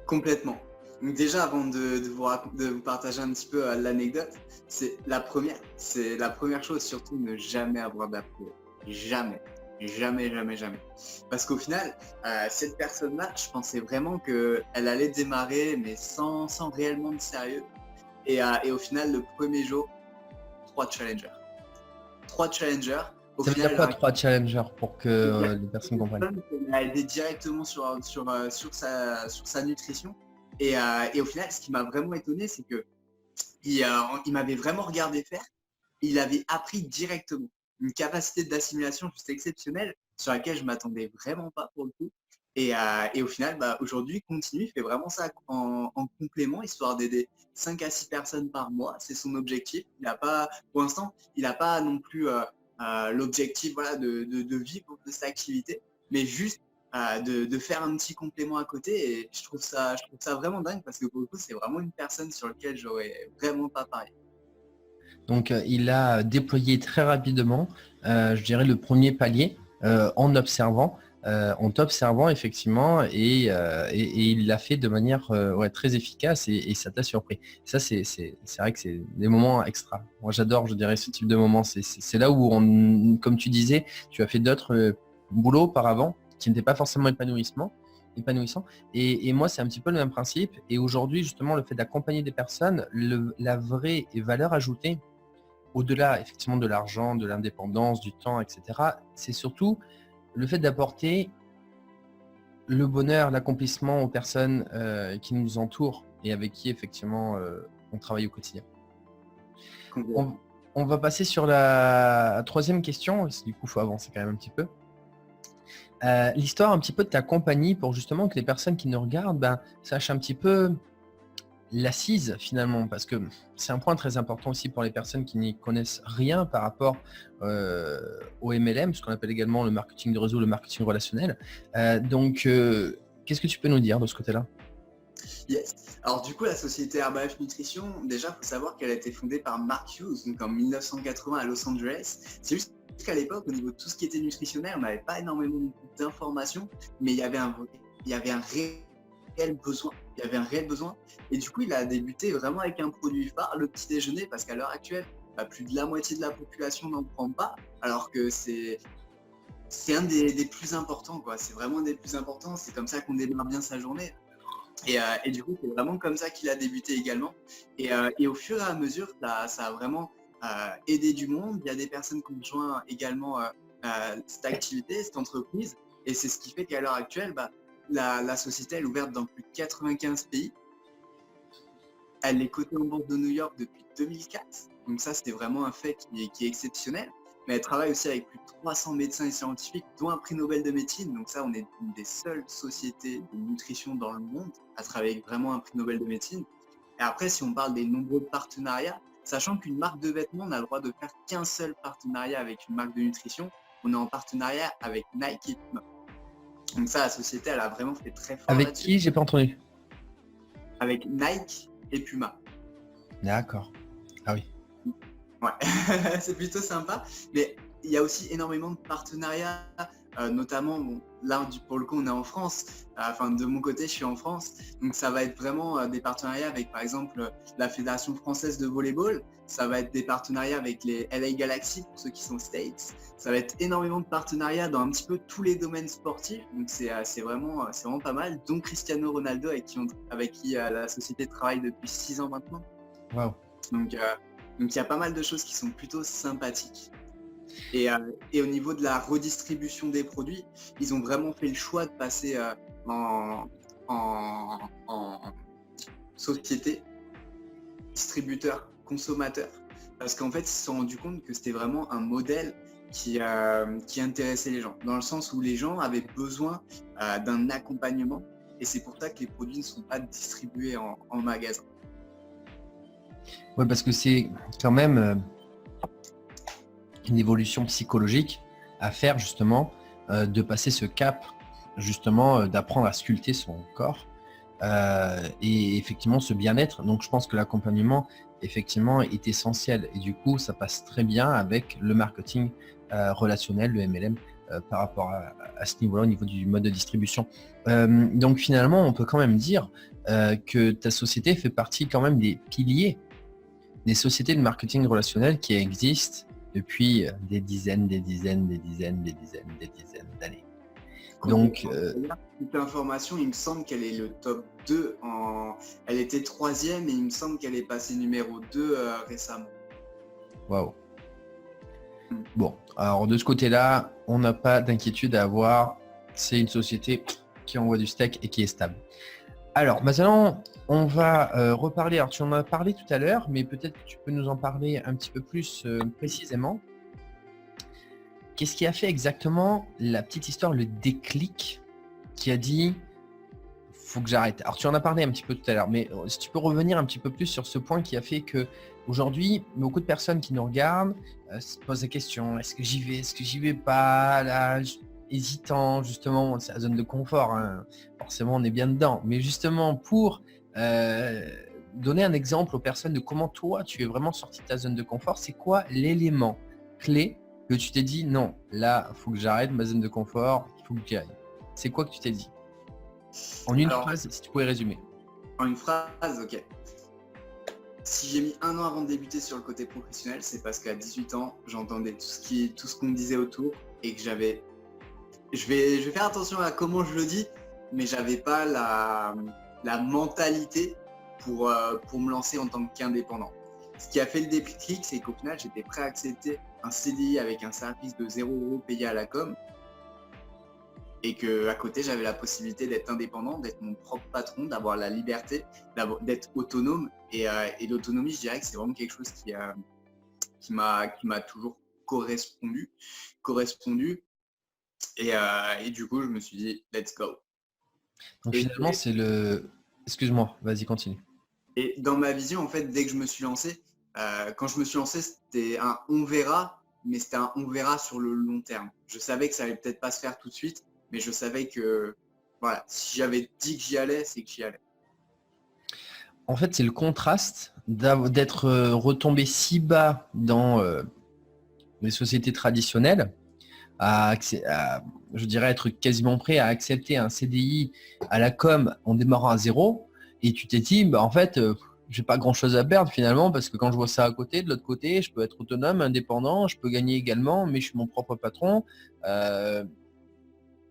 Complètement. Donc déjà, avant de vous partager un petit peu l'anecdote, c'est la première chose, surtout ne jamais avoir d'approuvé. Jamais. Jamais, jamais, jamais. Parce qu'au final, cette personne-là, je pensais vraiment qu'elle allait démarrer, mais sans réellement de sérieux. Et au final, le premier jour, 3 challengers. 3 challengers. Au Ça veut dire final, quoi 3 challengers pour que les personnes comprennent? elle a aidé directement sur sa nutrition. Et au final, ce qui m'a vraiment étonné, c'est que il m'avait vraiment regardé faire. Il avait appris directement une capacité d'assimilation juste exceptionnelle sur laquelle je m'attendais vraiment pas pour le coup. Et au final, aujourd'hui, il continue, il fait vraiment ça en complément, histoire d'aider 5 à 6 personnes par mois. C'est son objectif. Il n'a pas, pour l'instant, il n'a pas non plus l'objectif voilà, de vivre de cette activité, mais juste de faire un petit complément à côté. Et je trouve ça vraiment dingue parce que pour le coup, c'est vraiment une personne sur laquelle j'aurais vraiment pas parié. Donc, il a déployé très rapidement, je dirais, le premier palier en t'observant effectivement, et il l'a fait de manière très efficace et ça t'a surpris. Ça, c'est vrai que c'est des moments extra. Moi, j'adore, je dirais, ce type de moments. C'est là où, comme tu disais, tu as fait d'autres boulots auparavant qui n'étaient pas forcément épanouissants. Et moi, c'est un petit peu le même principe. Et aujourd'hui, justement, le fait d'accompagner des personnes, la vraie valeur ajoutée, au-delà effectivement de l'argent, de l'indépendance, du temps, etc., c'est surtout le fait d'apporter le bonheur, l'accomplissement aux personnes qui nous entourent et avec qui effectivement on travaille au quotidien. On va passer sur la troisième question, parce que du coup il faut avancer quand même un petit peu. L'histoire un petit peu de ta compagnie pour justement que les personnes qui nous regardent sachent un petit peu l'assise finalement, parce que c'est un point très important aussi pour les personnes qui n'y connaissent rien par rapport au MLM, ce qu'on appelle également le marketing de réseau, le marketing relationnel. Donc, qu'est-ce que tu peux nous dire de ce côté-là? Yes. Alors du coup, la société Herbalife Nutrition, déjà, il faut savoir qu'elle a été fondée par Mark Hughes, donc en 1980 à Los Angeles. C'est juste qu'à l'époque, au niveau de tout ce qui était nutritionnel, on n'avait pas énormément d'informations, mais il y avait un réel besoin. Il y avait un réel besoin. Et du coup, il a débuté vraiment avec un produit phare, le petit déjeuner, parce qu'à l'heure actuelle, plus de la moitié de la population n'en prend pas, alors que c'est un des plus importants, quoi. C'est vraiment un des plus importants. C'est comme ça qu'on démarre bien sa journée. Et du coup, c'est vraiment comme ça qu'il a débuté également. Et au fur et à mesure, ça a vraiment aidé du monde. Il y a des personnes qui ont rejoint également cette activité, cette entreprise. Et c'est ce qui fait qu'à l'heure actuelle, la société elle est ouverte dans plus de 95 pays. Elle est cotée en bourse de New York depuis 2004. Donc ça, c'est vraiment un fait qui est exceptionnel. Mais elle travaille aussi avec plus de 300 médecins et scientifiques, dont un prix Nobel de médecine. Donc ça, on est une des seules sociétés de nutrition dans le monde à travailler avec vraiment un prix Nobel de médecine. Et après, si on parle des nombreux partenariats, sachant qu'une marque de vêtements n'a le droit de faire qu'un seul partenariat avec une marque de nutrition, on est en partenariat avec Nike et Puma. Donc ça, la société, elle a vraiment fait très fort Avec là-dessus. qui? J'ai pas entendu. Avec Nike et Puma. D'accord. Ah oui. Ouais, c'est plutôt sympa. Mais il y a aussi énormément de partenariats, notamment, là, pour le coup, on est en France. Enfin, de mon côté, je suis en France. Donc, ça va être vraiment des partenariats avec, par exemple, la Fédération française de volleyball. Ça va être des partenariats avec les LA Galaxy, pour ceux qui sont States. Ça va être énormément de partenariats dans un petit peu tous les domaines sportifs. Donc, c'est vraiment pas mal. Dont Cristiano Ronaldo, avec qui la société travaille depuis 6 ans maintenant. Wow. Donc, il y a pas mal de choses qui sont plutôt sympathiques. Et au niveau de la redistribution des produits, ils ont vraiment fait le choix de passer en société, distributeur, consommateur. Parce qu'en fait, ils se sont rendus compte que c'était vraiment un modèle qui intéressait les gens. Dans le sens où les gens avaient besoin d'un accompagnement. Et c'est pour ça que les produits ne sont pas distribués en magasin. Oui, parce que c'est quand même une évolution psychologique à faire justement, de passer ce cap, justement, d'apprendre à sculpter son corps et effectivement ce bien-être. Donc je pense que l'accompagnement effectivement est essentiel et du coup ça passe très bien avec le marketing relationnel, le MLM, par rapport à ce niveau-là, au niveau du mode de distribution. Donc finalement on peut quand même dire que ta société fait partie quand même des piliers des sociétés de marketing relationnel qui existent depuis des dizaines d'années. Donc, cette information, il me semble qu'elle est le top 2. Elle était troisième et il me semble qu'elle est passée numéro 2 récemment. waouh. Bon, alors de ce côté-là, on n'a pas d'inquiétude à avoir. C'est une société qui envoie du steak et qui est stable. Alors, maintenant, on va reparler. Alors, tu en as parlé tout à l'heure, mais peut-être que tu peux nous en parler un petit peu plus précisément. Qu'est-ce qui a fait exactement la petite histoire, le déclic qui a dit « faut que j'arrête ». Alors, tu en as parlé un petit peu tout à l'heure, mais si tu peux revenir un petit peu plus sur ce point qui a fait que aujourd'hui, beaucoup de personnes qui nous regardent se posent la question « est-ce que j'y vais, est-ce que j'y vais pas ?» Là, hésitant, justement, c'est la zone de confort. Hein. Forcément, on est bien dedans. Mais justement, pour donner un exemple aux personnes de comment toi, tu es vraiment sorti de ta zone de confort, c'est quoi l'élément clé que tu t'es dit non, là, il faut que j'arrête ma zone de confort, il faut que j'y aille. C'est quoi que tu t'es dit? En une phrase, si tu pouvais résumer. En une phrase, ok. Si j'ai mis 1 an avant de débuter sur le côté professionnel, c'est parce qu'à 18 ans, j'entendais tout ce qu'on me disait autour et que j'avais... Je vais faire attention à comment je le dis, mais j'avais pas la mentalité pour me lancer en tant qu'indépendant. Ce qui a fait le déclic, c'est qu'au final, j'étais prêt à accepter un CDI avec un service de 0 € payé à la com. Et qu'à côté, j'avais la possibilité d'être indépendant, d'être mon propre patron, d'avoir la liberté, d'être autonome. Et l'autonomie, je dirais que c'est vraiment quelque chose qui m'a toujours correspondu. Et du coup, je me suis dit, let's go. Donc finalement, c'est le... Excuse-moi, vas-y, continue. Et dans ma vision, en fait, dès que je me suis lancé, quand je me suis lancé, c'était un on verra, mais c'était un on verra sur le long terme. Je savais que ça allait peut-être pas se faire tout de suite, mais je savais que voilà, si j'avais dit que j'y allais, c'est que j'y allais. En fait, c'est le contraste d'être retombé si bas dans les sociétés traditionnelles, je dirais être quasiment prêt à accepter un CDI à la com en démarrant à zéro, et tu t'es dit, bah, en fait, j'ai pas grand chose à perdre finalement, parce que quand je vois ça à côté, de l'autre côté, je peux être autonome, indépendant, je peux gagner également, mais je suis mon propre patron.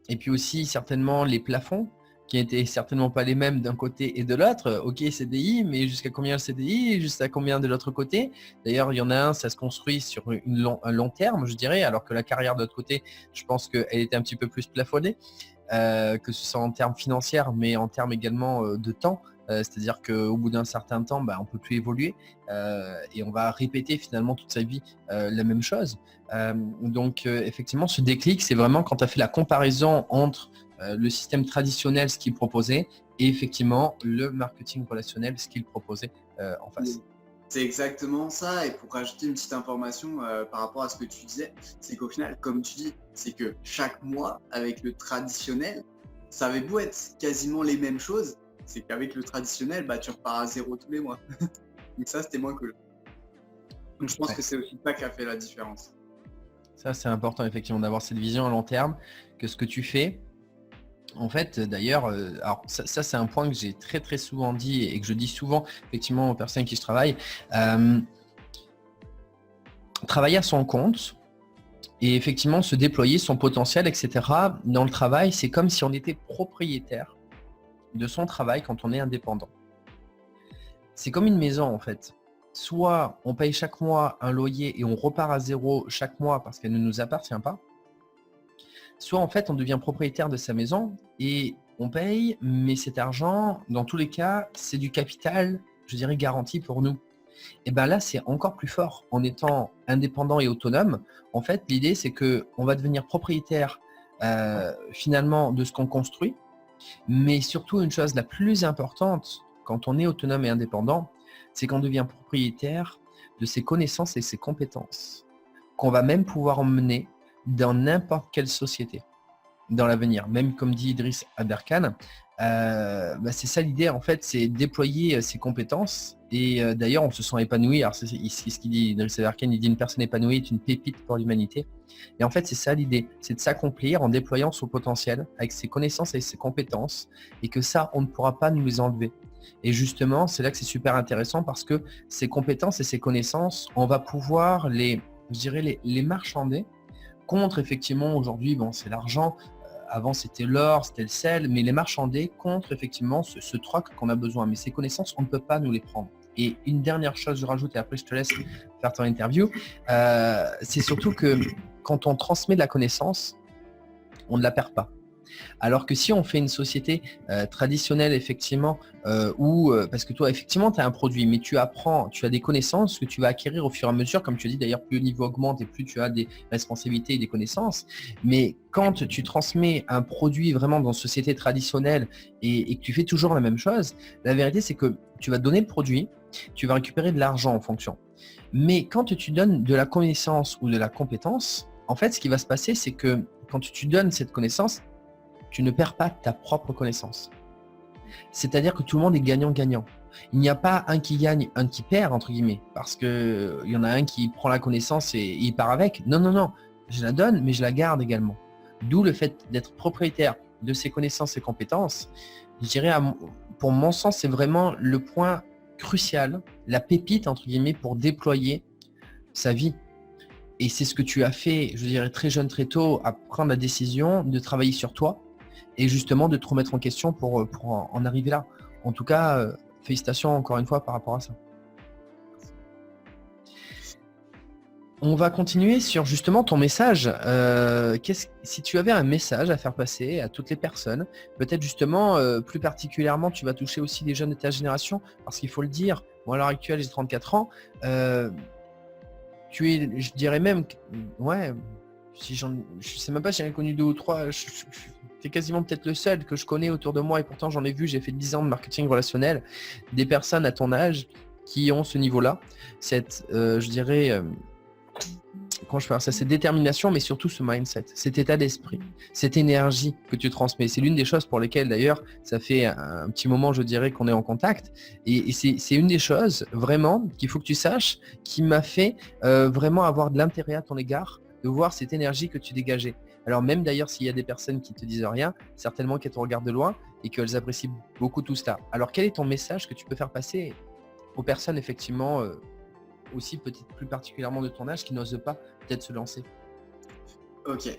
Et puis aussi certainement les plafonds qui n'étaient certainement pas les mêmes d'un côté et de l'autre. Ok, CDI, mais jusqu'à combien le CDI, jusqu'à combien de l'autre côté? D'ailleurs, il y en a un, ça se construit sur un long terme, je dirais, alors que la carrière de l'autre côté, je pense qu'elle était un petit peu plus plafonnée, que ce soit en termes financiers, mais en termes également de temps. C'est-à-dire qu'au bout d'un certain temps, on ne peut plus évoluer et on va répéter finalement toute sa vie la même chose. Donc effectivement, ce déclic, c'est vraiment quand tu as fait la comparaison entre le système traditionnel, ce qu'il proposait, et effectivement le marketing relationnel, ce qu'il proposait en face. C'est exactement ça. Et pour rajouter une petite information par rapport à ce que tu disais, c'est qu'au final, comme tu dis, c'est que chaque mois, avec le traditionnel, ça avait beau être quasiment les mêmes choses, c'est qu'avec le traditionnel, tu repars à zéro tous les mois. Donc ça, c'était moins cool. Donc je pense que c'est aussi ça qui a fait la différence. Ça, c'est important effectivement d'avoir cette vision à long terme, que ce que tu fais, en fait, d'ailleurs, alors ça c'est un point que j'ai très très souvent dit et que je dis souvent effectivement aux personnes avec qui je travaille. Travailler à son compte et effectivement se déployer son potentiel, etc. Dans le travail, c'est comme si on était propriétaire de son travail quand on est indépendant. C'est comme une maison en fait. Soit on paye chaque mois un loyer et on repart à zéro chaque mois parce qu'elle ne nous appartient pas. Soit en fait on devient propriétaire de sa maison et on paye, mais cet argent, dans tous les cas, c'est du capital, je dirais, garanti pour nous. Et bien là, c'est encore plus fort. En étant indépendant et autonome, en fait, l'idée, c'est qu'on va devenir propriétaire finalement de ce qu'on construit. Mais surtout, une chose la plus importante quand on est autonome et indépendant, c'est qu'on devient propriétaire de ses connaissances et ses compétences, qu'on va même pouvoir emmener dans n'importe quelle société dans l'avenir. Même comme dit Idriss Aberkan, c'est ça l'idée en fait, c'est déployer ses compétences et d'ailleurs on se sent épanoui. Alors c'est ce qu'il dit Idriss Aberkan, il dit une personne épanouie est une pépite pour l'humanité. Et en fait c'est ça l'idée, c'est de s'accomplir en déployant son potentiel avec ses connaissances et ses compétences et que ça on ne pourra pas nous les enlever. Et justement c'est là que c'est super intéressant parce que ces compétences et ces connaissances on va pouvoir les je dirais, les marchander contre effectivement aujourd'hui, bon, c'est l'argent. Avant, c'était l'or, c'était le sel, mais les marchandés contre effectivement ce troc qu'on a besoin. Mais ces connaissances, on ne peut pas nous les prendre. Et une dernière chose, je rajoute, et après je te laisse faire ton interview, c'est surtout que quand on transmet de la connaissance, on ne la perd pas. Alors que si on fait une société traditionnelle, effectivement, parce que toi, effectivement, tu as un produit, mais tu apprends, tu as des connaissances que tu vas acquérir au fur et à mesure. Comme tu as dit, d'ailleurs, plus le niveau augmente et plus tu as des responsabilités et des connaissances. Mais quand tu transmets un produit vraiment dans une société traditionnelle et que tu fais toujours la même chose, la vérité, c'est que tu vas donner le produit, tu vas récupérer de l'argent en fonction. Mais quand tu donnes de la connaissance ou de la compétence, en fait, ce qui va se passer, c'est que quand tu donnes cette connaissance, tu ne perds pas ta propre connaissance. C'est-à-dire que tout le monde est gagnant-gagnant. Il n'y a pas un qui gagne, un qui perd, entre guillemets, parce qu'il y en a un qui prend la connaissance et il part avec. Non, non, non. Je la donne, mais je la garde également. D'où le fait d'être propriétaire de ses connaissances et compétences. Je dirais, pour mon sens, c'est vraiment le point crucial, la pépite, entre guillemets, pour déployer sa vie. Et c'est ce que tu as fait, je dirais, très jeune, très tôt, à prendre la décision de travailler sur toi et justement de te remettre en question pour en arriver là. En tout cas, félicitations encore une fois par rapport à ça. On va continuer sur justement ton message. Si tu avais un message à faire passer à toutes les personnes, peut-être justement, plus particulièrement, tu vas toucher aussi les jeunes de ta génération, parce qu'il faut le dire, moi à l'heure actuelle j'ai 34 ans, tu es, je dirais même, ouais, je sais même pas si j'en ai connu 2 ou 3, c'est quasiment peut-être le seul que je connais autour de moi et pourtant j'en ai vu, j'ai fait 10 ans de marketing relationnel, des personnes à ton âge qui ont ce niveau-là, cette, je dirais, comment je peux dire ça, cette détermination, mais surtout ce mindset, cet état d'esprit, cette énergie que tu transmets. C'est l'une des choses pour lesquelles d'ailleurs, ça fait un petit moment, je dirais, qu'on est en contact. Et c'est une des choses vraiment qu'il faut que tu saches, qui m'a fait vraiment avoir de l'intérêt à ton égard, de voir cette énergie que tu dégageais. Alors même d'ailleurs, s'il y a des personnes qui te disent rien, certainement qu'elles te regardent de loin et qu'elles apprécient beaucoup tout cela. Alors quel est ton message que tu peux faire passer aux personnes effectivement aussi peut-être plus particulièrement de ton âge qui n'osent pas peut-être se lancer? Ok.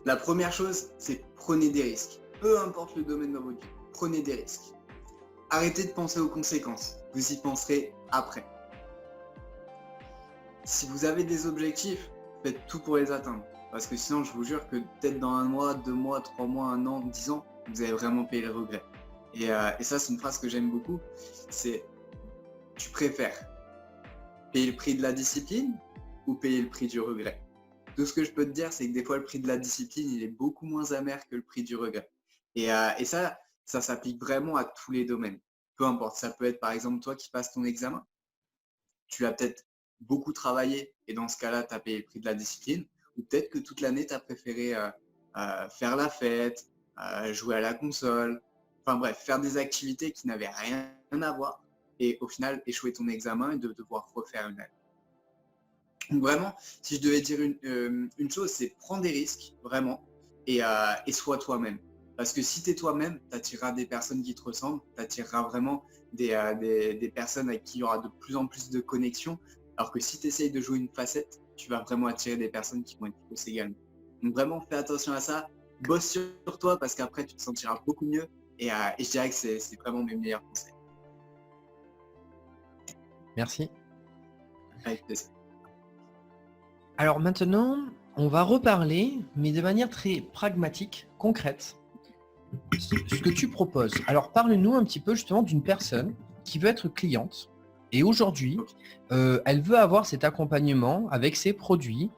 La première chose, c'est prenez des risques. Peu importe le domaine dans votre vie, prenez des risques. Arrêtez de penser aux conséquences. Vous y penserez après. Si vous avez des objectifs, faites tout pour les atteindre. Parce que sinon, je vous jure que peut-être dans 1 mois, 2 mois, 3 mois, 1 an, 10 ans, vous allez vraiment payer le regret. Et ça, c'est une phrase que j'aime beaucoup. C'est « Tu préfères payer le prix de la discipline ou payer le prix du regret ?» Tout ce que je peux te dire, c'est que des fois, le prix de la discipline, il est beaucoup moins amer que le prix du regret. Et ça s'applique vraiment à tous les domaines. Peu importe, ça peut être par exemple toi qui passes ton examen. Tu as peut-être beaucoup travaillé et dans ce cas-là, tu as payé le prix de la discipline. Ou peut-être que toute l'année, tu as préféré faire la fête, jouer à la console, enfin bref, faire des activités qui n'avaient rien à voir et au final échouer ton examen et de devoir refaire une année. Donc vraiment, si je devais dire une chose, c'est prends des risques, vraiment, et sois toi-même. Parce que si tu es toi-même, tu attireras des personnes qui te ressemblent, tu attireras vraiment des personnes avec qui il y aura de plus en plus de connexions. Alors que si tu essayes de jouer une facette, tu vas vraiment attirer des personnes qui vont être fausses également. Donc vraiment, fais attention à ça, bosse sur toi parce qu'après, tu te sentiras beaucoup mieux. Et je dirais que c'est vraiment mes meilleurs conseils. Merci. Avec plaisir. Alors maintenant, on va reparler, mais de manière très pragmatique, concrète, ce que tu proposes. Alors parle-nous un petit peu justement d'une personne qui veut être cliente et aujourd'hui, elle veut avoir cet accompagnement avec ses produits.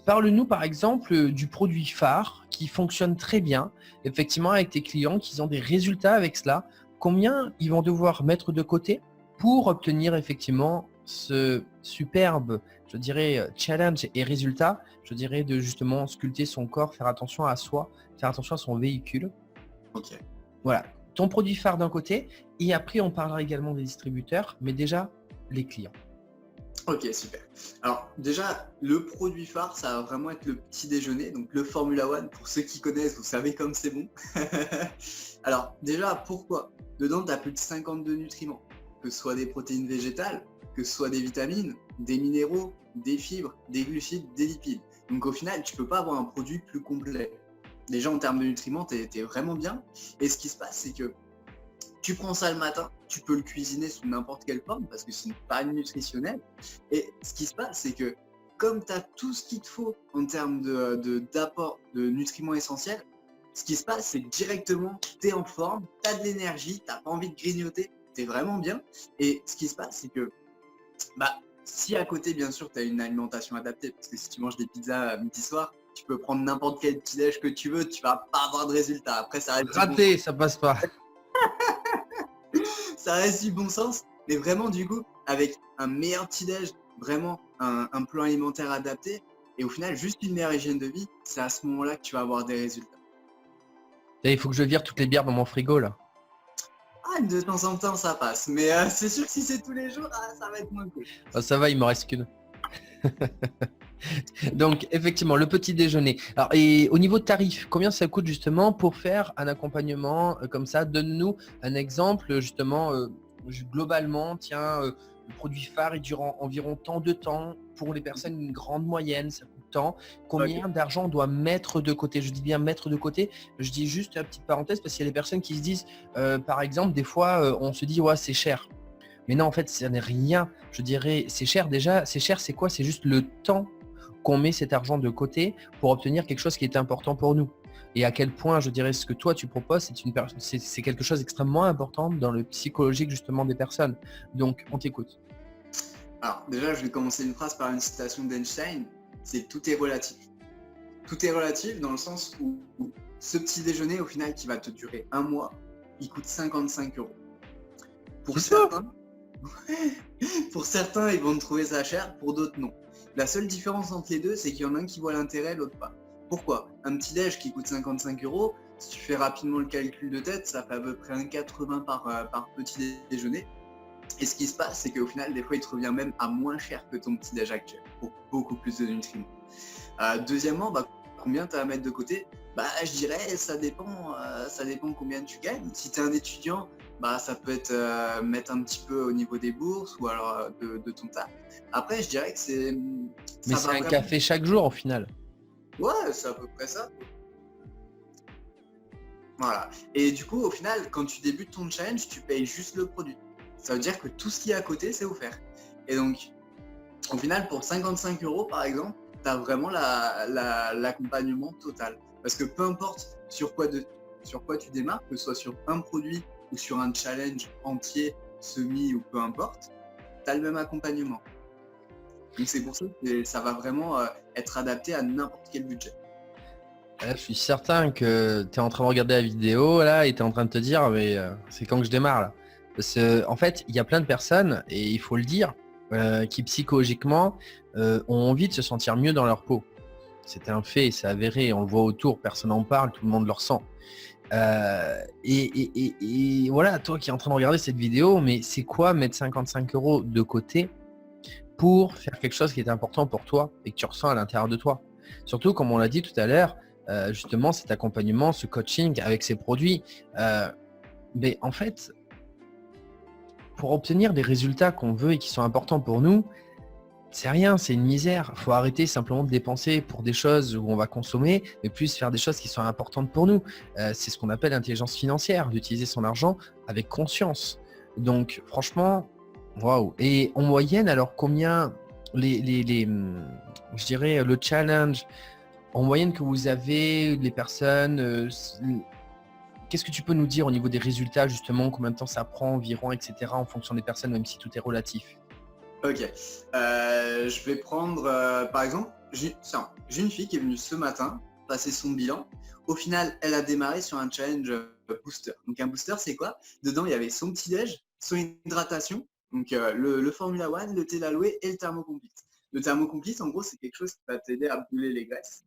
Parle-nous par exemple du produit phare qui fonctionne très bien, effectivement avec tes clients qui ont des résultats avec cela. Combien ils vont devoir mettre de côté pour obtenir effectivement ce superbe, je dirais, challenge et résultat, je dirais, de justement sculpter son corps, faire attention à soi, faire attention à son véhicule. Ok. Voilà, ton produit phare d'un côté, et après on parlera également des distributeurs, mais déjà les clients. Ok, super. Alors déjà, le produit phare, ça va vraiment être le petit déjeuner, donc le Formula One. Pour ceux qui connaissent, vous savez comme c'est bon. Alors déjà, pourquoi? Dedans, tu as plus de 52 nutriments, que ce soit des protéines végétales, que ce soit des vitamines des minéraux, des fibres, des glucides, des lipides. Donc au final, tu peux pas avoir un produit plus complet. Déjà en termes de nutriments, tu es vraiment bien. Et ce qui se passe, c'est que tu prends ça le matin, tu peux le cuisiner sous n'importe quelle forme parce que c'est une farine nutritionnelle. Et ce qui se passe, c'est que comme tu as tout ce qu'il te faut en termes d'apport de nutriments essentiels, ce qui se passe, c'est que directement, tu es en forme, tu as de l'énergie, tu n'as pas envie de grignoter, tu es vraiment bien. Et ce qui se passe, c'est que bah, si à côté, bien sûr, tu as une alimentation adaptée, parce que si tu manges des pizzas à midi soir, tu peux prendre n'importe quel petit déj que tu veux, tu vas pas avoir de résultat. Après, ça reste Raté, ça passe pas. ça reste du bon sens, mais vraiment du coup, avec un meilleur petit-déj, vraiment un plan alimentaire adapté, et au final, juste une meilleure hygiène de vie, c'est à ce moment-là que tu vas avoir des résultats. Et il faut que je vire toutes les bières dans mon frigo là. Ah, de temps en temps, ça passe, mais c'est sûr que si c'est tous les jours, ça va être moins cool. Oh, ça va, il me reste qu'une. Donc effectivement, le petit déjeuner. Alors, et au niveau de tarif, combien ça coûte justement pour faire un accompagnement comme ça? Donne-nous un exemple justement globalement, tiens, le produit phare est durant environ tant de temps. Pour les personnes, une grande moyenne, ça coûte tant. Combien d'argent on doit mettre de côté? Je dis bien mettre de côté. Je dis juste une petite parenthèse parce qu'il y a des personnes qui se disent, par exemple, des fois, on se dit, ouais, c'est cher. Mais non, en fait, ça n'est rien. Je dirais, c'est cher déjà. C'est cher, c'est quoi? C'est juste le temps qu'on met cet argent de côté pour obtenir quelque chose qui est important pour nous. Et à quel point, je dirais, ce que toi, tu proposes, c'est quelque chose d'extrêmement important dans le psychologique, justement, des personnes. Donc, on t'écoute. Alors, déjà, je vais commencer une phrase par une citation d'Einstein, c'est « tout est relatif ». Tout est relatif dans le sens où ce petit déjeuner, au final, qui va te durer un mois, il coûte 55 €. Pour certains, ils vont trouver ça cher, pour d'autres, non. La seule différence entre les deux, c'est qu'il y en a un qui voit l'intérêt, l'autre pas. Pourquoi? Un petit déj qui coûte 55 €, si tu fais rapidement le calcul de tête, ça fait à peu près 1,80 € par petit déjeuner. Et ce qui se passe, c'est qu'au final, des fois, il te revient même à moins cher que ton petit déj actuel, pour beaucoup plus de nutriments. Deuxièmement, combien tu as à mettre de côté? Je dirais, ça dépend combien tu gagnes. Si tu es un étudiant, ça peut être mettre un petit peu au niveau des bourses ou alors de ton taf. Après, je dirais que c'est... Mais c'est un café chaque jour au final. Ouais, c'est à peu près ça. Voilà. Et du coup, au final, quand tu débutes ton challenge, tu payes juste le produit. Ça veut dire que tout ce qui est à côté, c'est offert. Et donc, au final, pour 55 € par exemple, tu as vraiment l'accompagnement total. Parce que peu importe sur quoi tu démarres, que ce soit sur un produit ou sur un challenge entier, semi ou peu importe, tu as le même accompagnement. Donc c'est pour ça que ça va vraiment être adapté à n'importe quel budget. Je suis certain que tu es en train de regarder la vidéo là et tu es en train de te dire mais c'est quand que je démarre là. Parce qu'en fait, il y a plein de personnes, et il faut le dire, qui psychologiquement ont envie de se sentir mieux dans leur peau. C'est un fait, c'est avéré, on le voit autour, personne n'en parle, tout le monde le ressent. Et voilà, toi qui es en train de regarder cette vidéo, mais c'est quoi mettre 55 € de côté pour faire quelque chose qui est important pour toi et que tu ressens à l'intérieur de toi? Surtout, comme on l'a dit tout à l'heure, justement, cet accompagnement, ce coaching avec ces produits, mais en fait, pour obtenir des résultats qu'on veut et qui sont importants pour nous, c'est rien, c'est une misère. Il faut arrêter simplement de dépenser pour des choses où on va consommer, mais plus faire des choses qui sont importantes pour nous. C'est ce qu'on appelle l'intelligence financière, d'utiliser son argent avec conscience. Donc franchement, waouh. Et en moyenne, alors combien je dirais le challenge en moyenne que vous avez, les personnes, qu'est-ce que tu peux nous dire au niveau des résultats justement, combien de temps ça prend environ, etc. en fonction des personnes, même si tout est relatif? Ok, je vais prendre par exemple, j'ai une fille qui est venue ce matin passer son bilan. Au final, elle a démarré sur un challenge booster. Donc un booster, c'est quoi? Dedans, il y avait son petit déj, son hydratation, donc le Formula One, le thé d'aloe et le thermocomplete. Le thermocomplete, en gros, c'est quelque chose qui va t'aider à brûler les graisses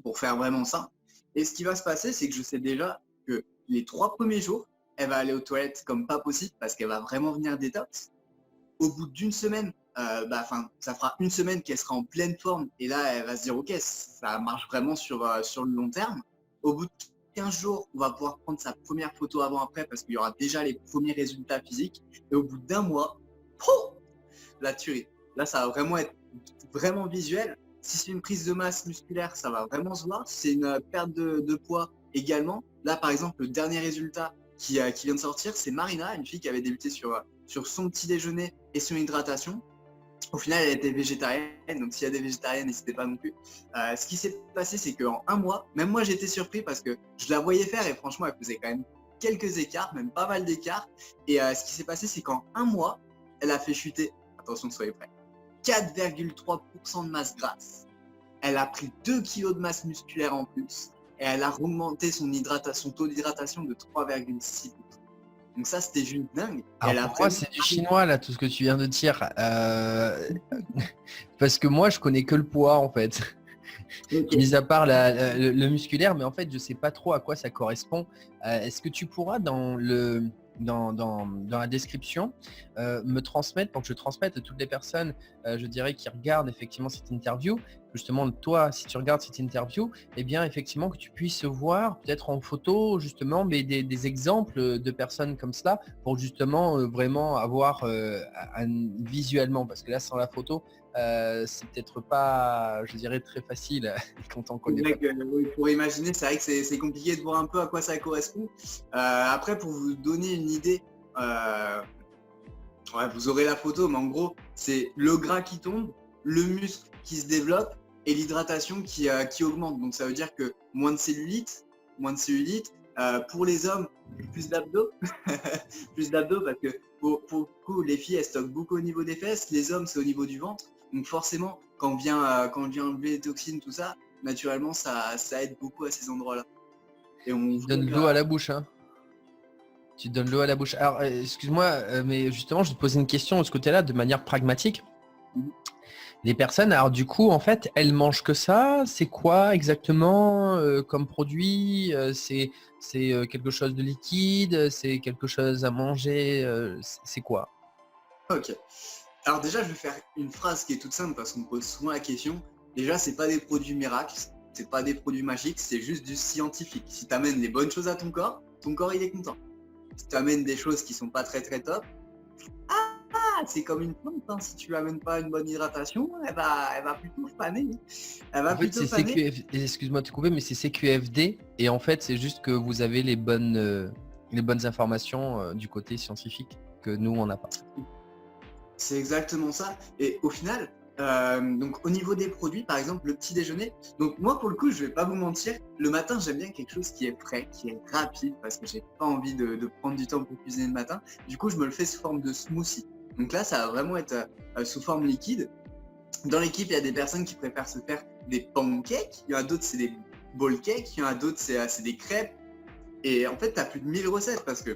pour faire vraiment ça. Et ce qui va se passer, c'est que je sais déjà que les 3 premiers jours, elle va aller aux toilettes comme pas possible parce qu'elle va vraiment venir détox. Au bout d'une semaine, ça fera une semaine qu'elle sera en pleine forme et là, elle va se dire, ok, ça marche vraiment sur le long terme. Au bout de 15 jours, on va pouvoir prendre sa première photo avant-après parce qu'il y aura déjà les premiers résultats physiques. Et au bout d'un mois, la tuerie. Là, ça va vraiment être vraiment visuel. Si c'est une prise de masse musculaire, ça va vraiment se voir. Si c'est une perte de poids également. Là, par exemple, le dernier résultat qui vient de sortir, c'est Marina, une fille qui avait débuté sur son petit déjeuner et son hydratation. Au final, elle était végétarienne, donc s'il y a des végétariennes, n'hésitez pas non plus. Ce qui s'est passé, c'est qu'en un mois, même moi j'étais surpris parce que je la voyais faire et franchement, elle faisait quand même quelques écarts, même pas mal d'écarts. Et ce qui s'est passé, c'est qu'en un mois, elle a fait chuter, attention, soyez prêts, 4,3% de masse grasse. Elle a pris 2 kg de masse musculaire en plus et elle a augmenté son taux d'hydratation de 3,6%. Donc ça, c'était juste dingue. Alors pour moi, c'est du chinois, là, tout ce que tu viens de dire. Parce que moi, je connais que le poids, en fait. Okay. Mis à part le musculaire, mais en fait, je sais pas trop à quoi ça correspond. Est-ce que tu pourras, dans la description, me transmettre, pour que je transmette à toutes les personnes, je dirais, qui regardent effectivement cette interview, justement, toi, si tu regardes cette interview, eh bien, effectivement, que tu puisses voir, peut-être en photo, justement, mais des exemples de personnes comme cela, pour justement vraiment avoir visuellement, parce que là, sans la photo, c'est peut-être pas, je dirais, très facile quand on connaît pas. Pour imaginer, c'est vrai que c'est compliqué de voir un peu à quoi ça correspond. Après, pour vous donner une idée, vous aurez la photo, mais en gros, c'est le gras qui tombe, le muscle qui se développe et l'hydratation qui augmente. Donc ça veut dire que moins de cellulite. Pour les hommes, plus d'abdos. Plus d'abdos parce que pour le coup, les filles, elles stockent beaucoup au niveau des fesses. Les hommes, c'est au niveau du ventre. Donc forcément, quand on vient enlever les toxines, tout ça, naturellement, ça aide beaucoup à ces endroits-là. Et on donne l'eau à la bouche, hein. Tu donnes l'eau à la bouche. Alors, excuse-moi, mais justement, je te posais une question de ce côté-là, de manière pragmatique. Les personnes, alors du coup, en fait, elles mangent que ça. C'est quoi exactement comme produit? C'est quelque chose de liquide? C'est quelque chose à manger? C'est quoi? Ok. Alors déjà, je vais faire une phrase qui est toute simple parce qu'on me pose souvent la question. Déjà, c'est pas des produits miracles, c'est pas des produits magiques, c'est juste du scientifique. Si tu amènes les bonnes choses à ton corps il est content. Si tu amènes des choses qui sont pas très très top, c'est comme une plante, hein. Si tu lui amènes pas une bonne hydratation, elle va plutôt faner. Excuse-moi de te couper, mais c'est CQFD et en fait c'est juste que vous avez les bonnes informations du côté scientifique que nous on n'a pas. C'est exactement ça. Et au final, donc au niveau des produits, par exemple le petit déjeuner, donc moi pour le coup je vais pas vous mentir, le matin j'aime bien quelque chose qui est frais, qui est rapide parce que j'ai pas envie de prendre du temps pour cuisiner le matin. Du coup je me le fais sous forme de smoothie. Donc là ça va vraiment être sous forme liquide. Dans l'équipe il y a des personnes qui préfèrent se faire des pancakes, il y en a d'autres c'est des bowl cakes, il y en a d'autres c'est des crêpes. Et en fait tu as plus de 1000 recettes parce que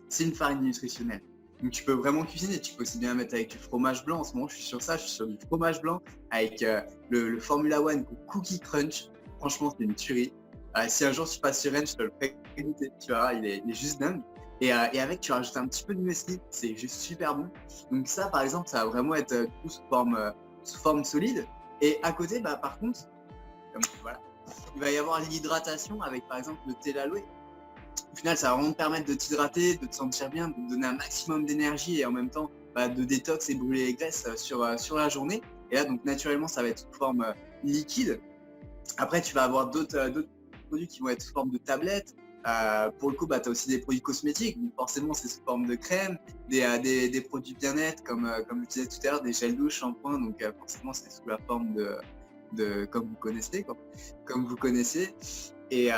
c'est une farine nutritionnelle. Donc tu peux vraiment cuisiner, tu peux aussi bien mettre avec du fromage blanc. En ce moment je suis sur ça, je suis sur du fromage blanc avec le Formula One Cookie Crunch. Franchement c'est une tuerie. Si un jour tu passes sur Rennes, je te le ferai goûter, tu vois, il est juste dingue. Et avec tu rajoutes un petit peu de muesli, c'est juste super bon. Donc ça par exemple ça va vraiment être sous forme solide. Et à côté par contre, voilà, il va y avoir l'hydratation avec par exemple le thé d'aloe. Au final, ça va vraiment te permettre de t'hydrater, de te sentir bien, de te donner un maximum d'énergie et en même temps de détox et brûler les graisses sur la journée. Et là, donc naturellement, ça va être sous forme liquide. Après, tu vas avoir d'autres produits qui vont être sous forme de tablettes. Pour le coup, tu as aussi des produits cosmétiques. Donc forcément, c'est sous forme de crème, des produits bien-être, comme je disais tout à l'heure, des gels douche, shampoing. Donc forcément, c'est sous la forme de comme vous connaissez. Et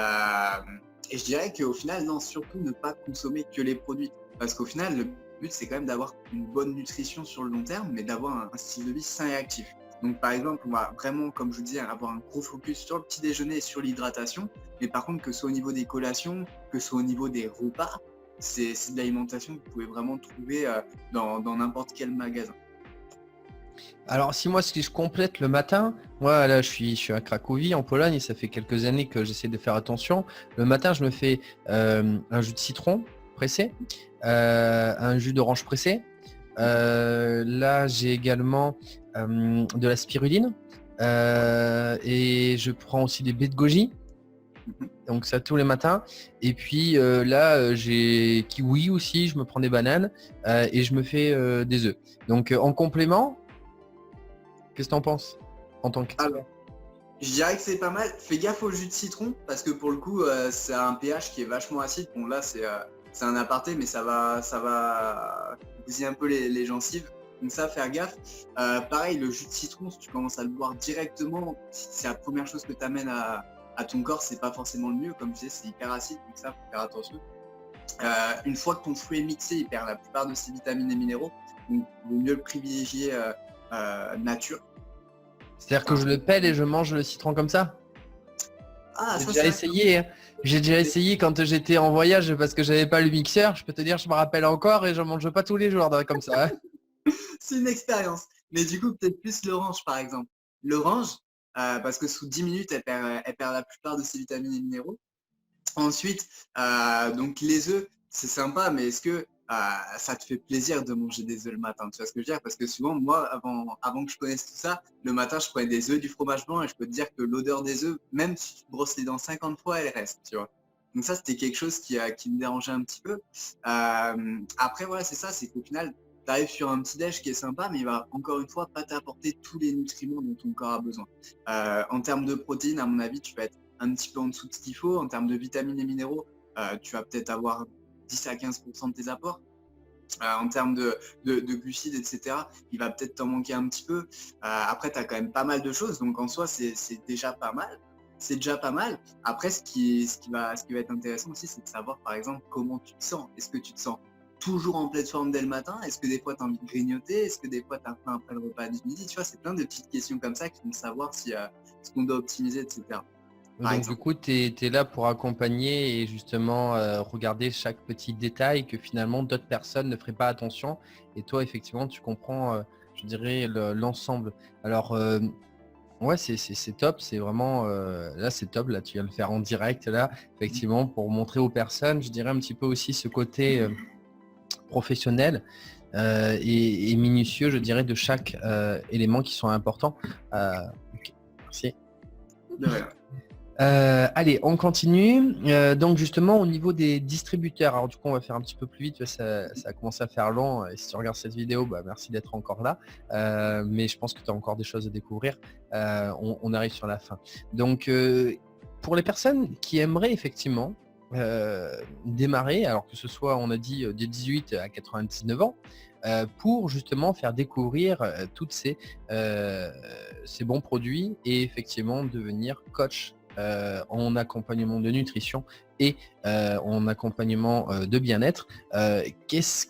je dirais qu'au final, non, surtout ne pas consommer que les produits. Parce qu'au final, le but, c'est quand même d'avoir une bonne nutrition sur le long terme, mais d'avoir un style de vie sain et actif. Donc par exemple, on va vraiment, comme je vous dis, avoir un gros focus sur le petit déjeuner et sur l'hydratation. Mais par contre, que ce soit au niveau des collations, que ce soit au niveau des repas, c'est de l'alimentation que vous pouvez vraiment trouver dans n'importe quel magasin. Alors si je complète le matin, moi là je suis à Cracovie en Pologne et ça fait quelques années que j'essaie de faire attention. Le matin je me fais un jus de citron pressé, un jus d'orange pressé. Là j'ai également de la spiruline et je prends aussi des baies de goji. Donc ça tous les matins. Et puis là j'ai kiwi aussi, je me prends des bananes et je me fais des œufs. Donc en complément, Qu'est-ce que t'en penses en tant qu'expert? Alors, je dirais que c'est pas mal. Fais gaffe au jus de citron parce que pour le coup, c'est un pH qui est vachement acide. Bon là, c'est un aparté, mais ça va bousiller un peu les gencives. Donc ça, faire gaffe. Pareil, le jus de citron, si tu commences à le boire directement, si c'est la première chose que tu amènes à ton corps, c'est pas forcément le mieux. Comme je disais, c'est hyper acide, donc ça, faut faire attention. Une fois que ton fruit est mixé, il perd la plupart de ses vitamines et minéraux. Donc, il vaut mieux le privilégier nature. C'est-à-dire que je le pèle et je mange le citron comme ça? Ah, J'ai ça, déjà c'est essayé, hein. J'ai déjà essayé quand j'étais en voyage parce que j'avais pas le mixeur. Je peux te dire, je me rappelle encore et je mange pas tous les jours comme ça, hein. c'est une expérience. Mais du coup, peut-être plus l'orange, par exemple. L'orange, parce que sous 10 minutes, elle perd la plupart de ses vitamines et minéraux. Ensuite, donc les œufs, c'est sympa, mais est-ce que ça te fait plaisir de manger des œufs le matin? Tu vois ce que je veux dire? Parce que souvent, moi, avant que je connaisse tout ça, le matin, je prenais des œufs, du fromage blanc, et je peux te dire que l'odeur des œufs, même si tu te brosses les dents 50 fois, elle reste, tu vois. Donc ça, c'était quelque chose qui me dérangeait un petit peu. Après, voilà, c'est ça, c'est qu'au final, tu arrives sur un petit déj qui est sympa, mais il va encore une fois pas t'apporter tous les nutriments dont ton corps a besoin. En termes de protéines, à mon avis, tu vas être un petit peu en dessous de ce qu'il faut. En termes de vitamines et minéraux, tu vas peut-être avoir 10 à 15% de tes apports. En termes de glucides, etc., il va peut-être t'en manquer un petit peu. Après, tu as quand même pas mal de choses. Donc, en soi, c'est déjà pas mal. C'est déjà pas mal. Après, ce qui va être intéressant aussi, c'est de savoir, par exemple, comment tu te sens. Est-ce que tu te sens toujours en pleine forme dès le matin? Est-ce que des fois, tu as envie de grignoter? Est-ce que des fois, tu as faim après le repas du midi? Tu vois, c'est plein de petites questions comme ça qui vont savoir si, ce qu'on doit optimiser, etc. Donc du coup, tu es là pour accompagner et justement regarder chaque petit détail que finalement d'autres personnes ne feraient pas attention. Et toi, effectivement, tu comprends, je dirais, l'ensemble. Alors, ouais, c'est top. C'est vraiment, là, c'est top. Là, tu viens de le faire en direct, là, effectivement, pour montrer aux personnes, je dirais un petit peu aussi ce côté professionnel et minutieux, je dirais, de chaque élément qui sont importants. Ok, merci. De rien. Allez, on continue. Donc justement au niveau des distributeurs, alors du coup on va faire un petit peu plus vite, ça a commencé à faire long. Et si tu regardes cette vidéo, bah, merci d'être encore là. Mais je pense que tu as encore des choses à découvrir. On arrive sur la fin. Donc pour les personnes qui aimeraient effectivement démarrer, alors que ce soit, on a dit, de 18 à 99 ans, pour justement faire découvrir toutes ces bons produits et effectivement devenir coach en accompagnement de nutrition et en accompagnement de bien-être. Qu'est-ce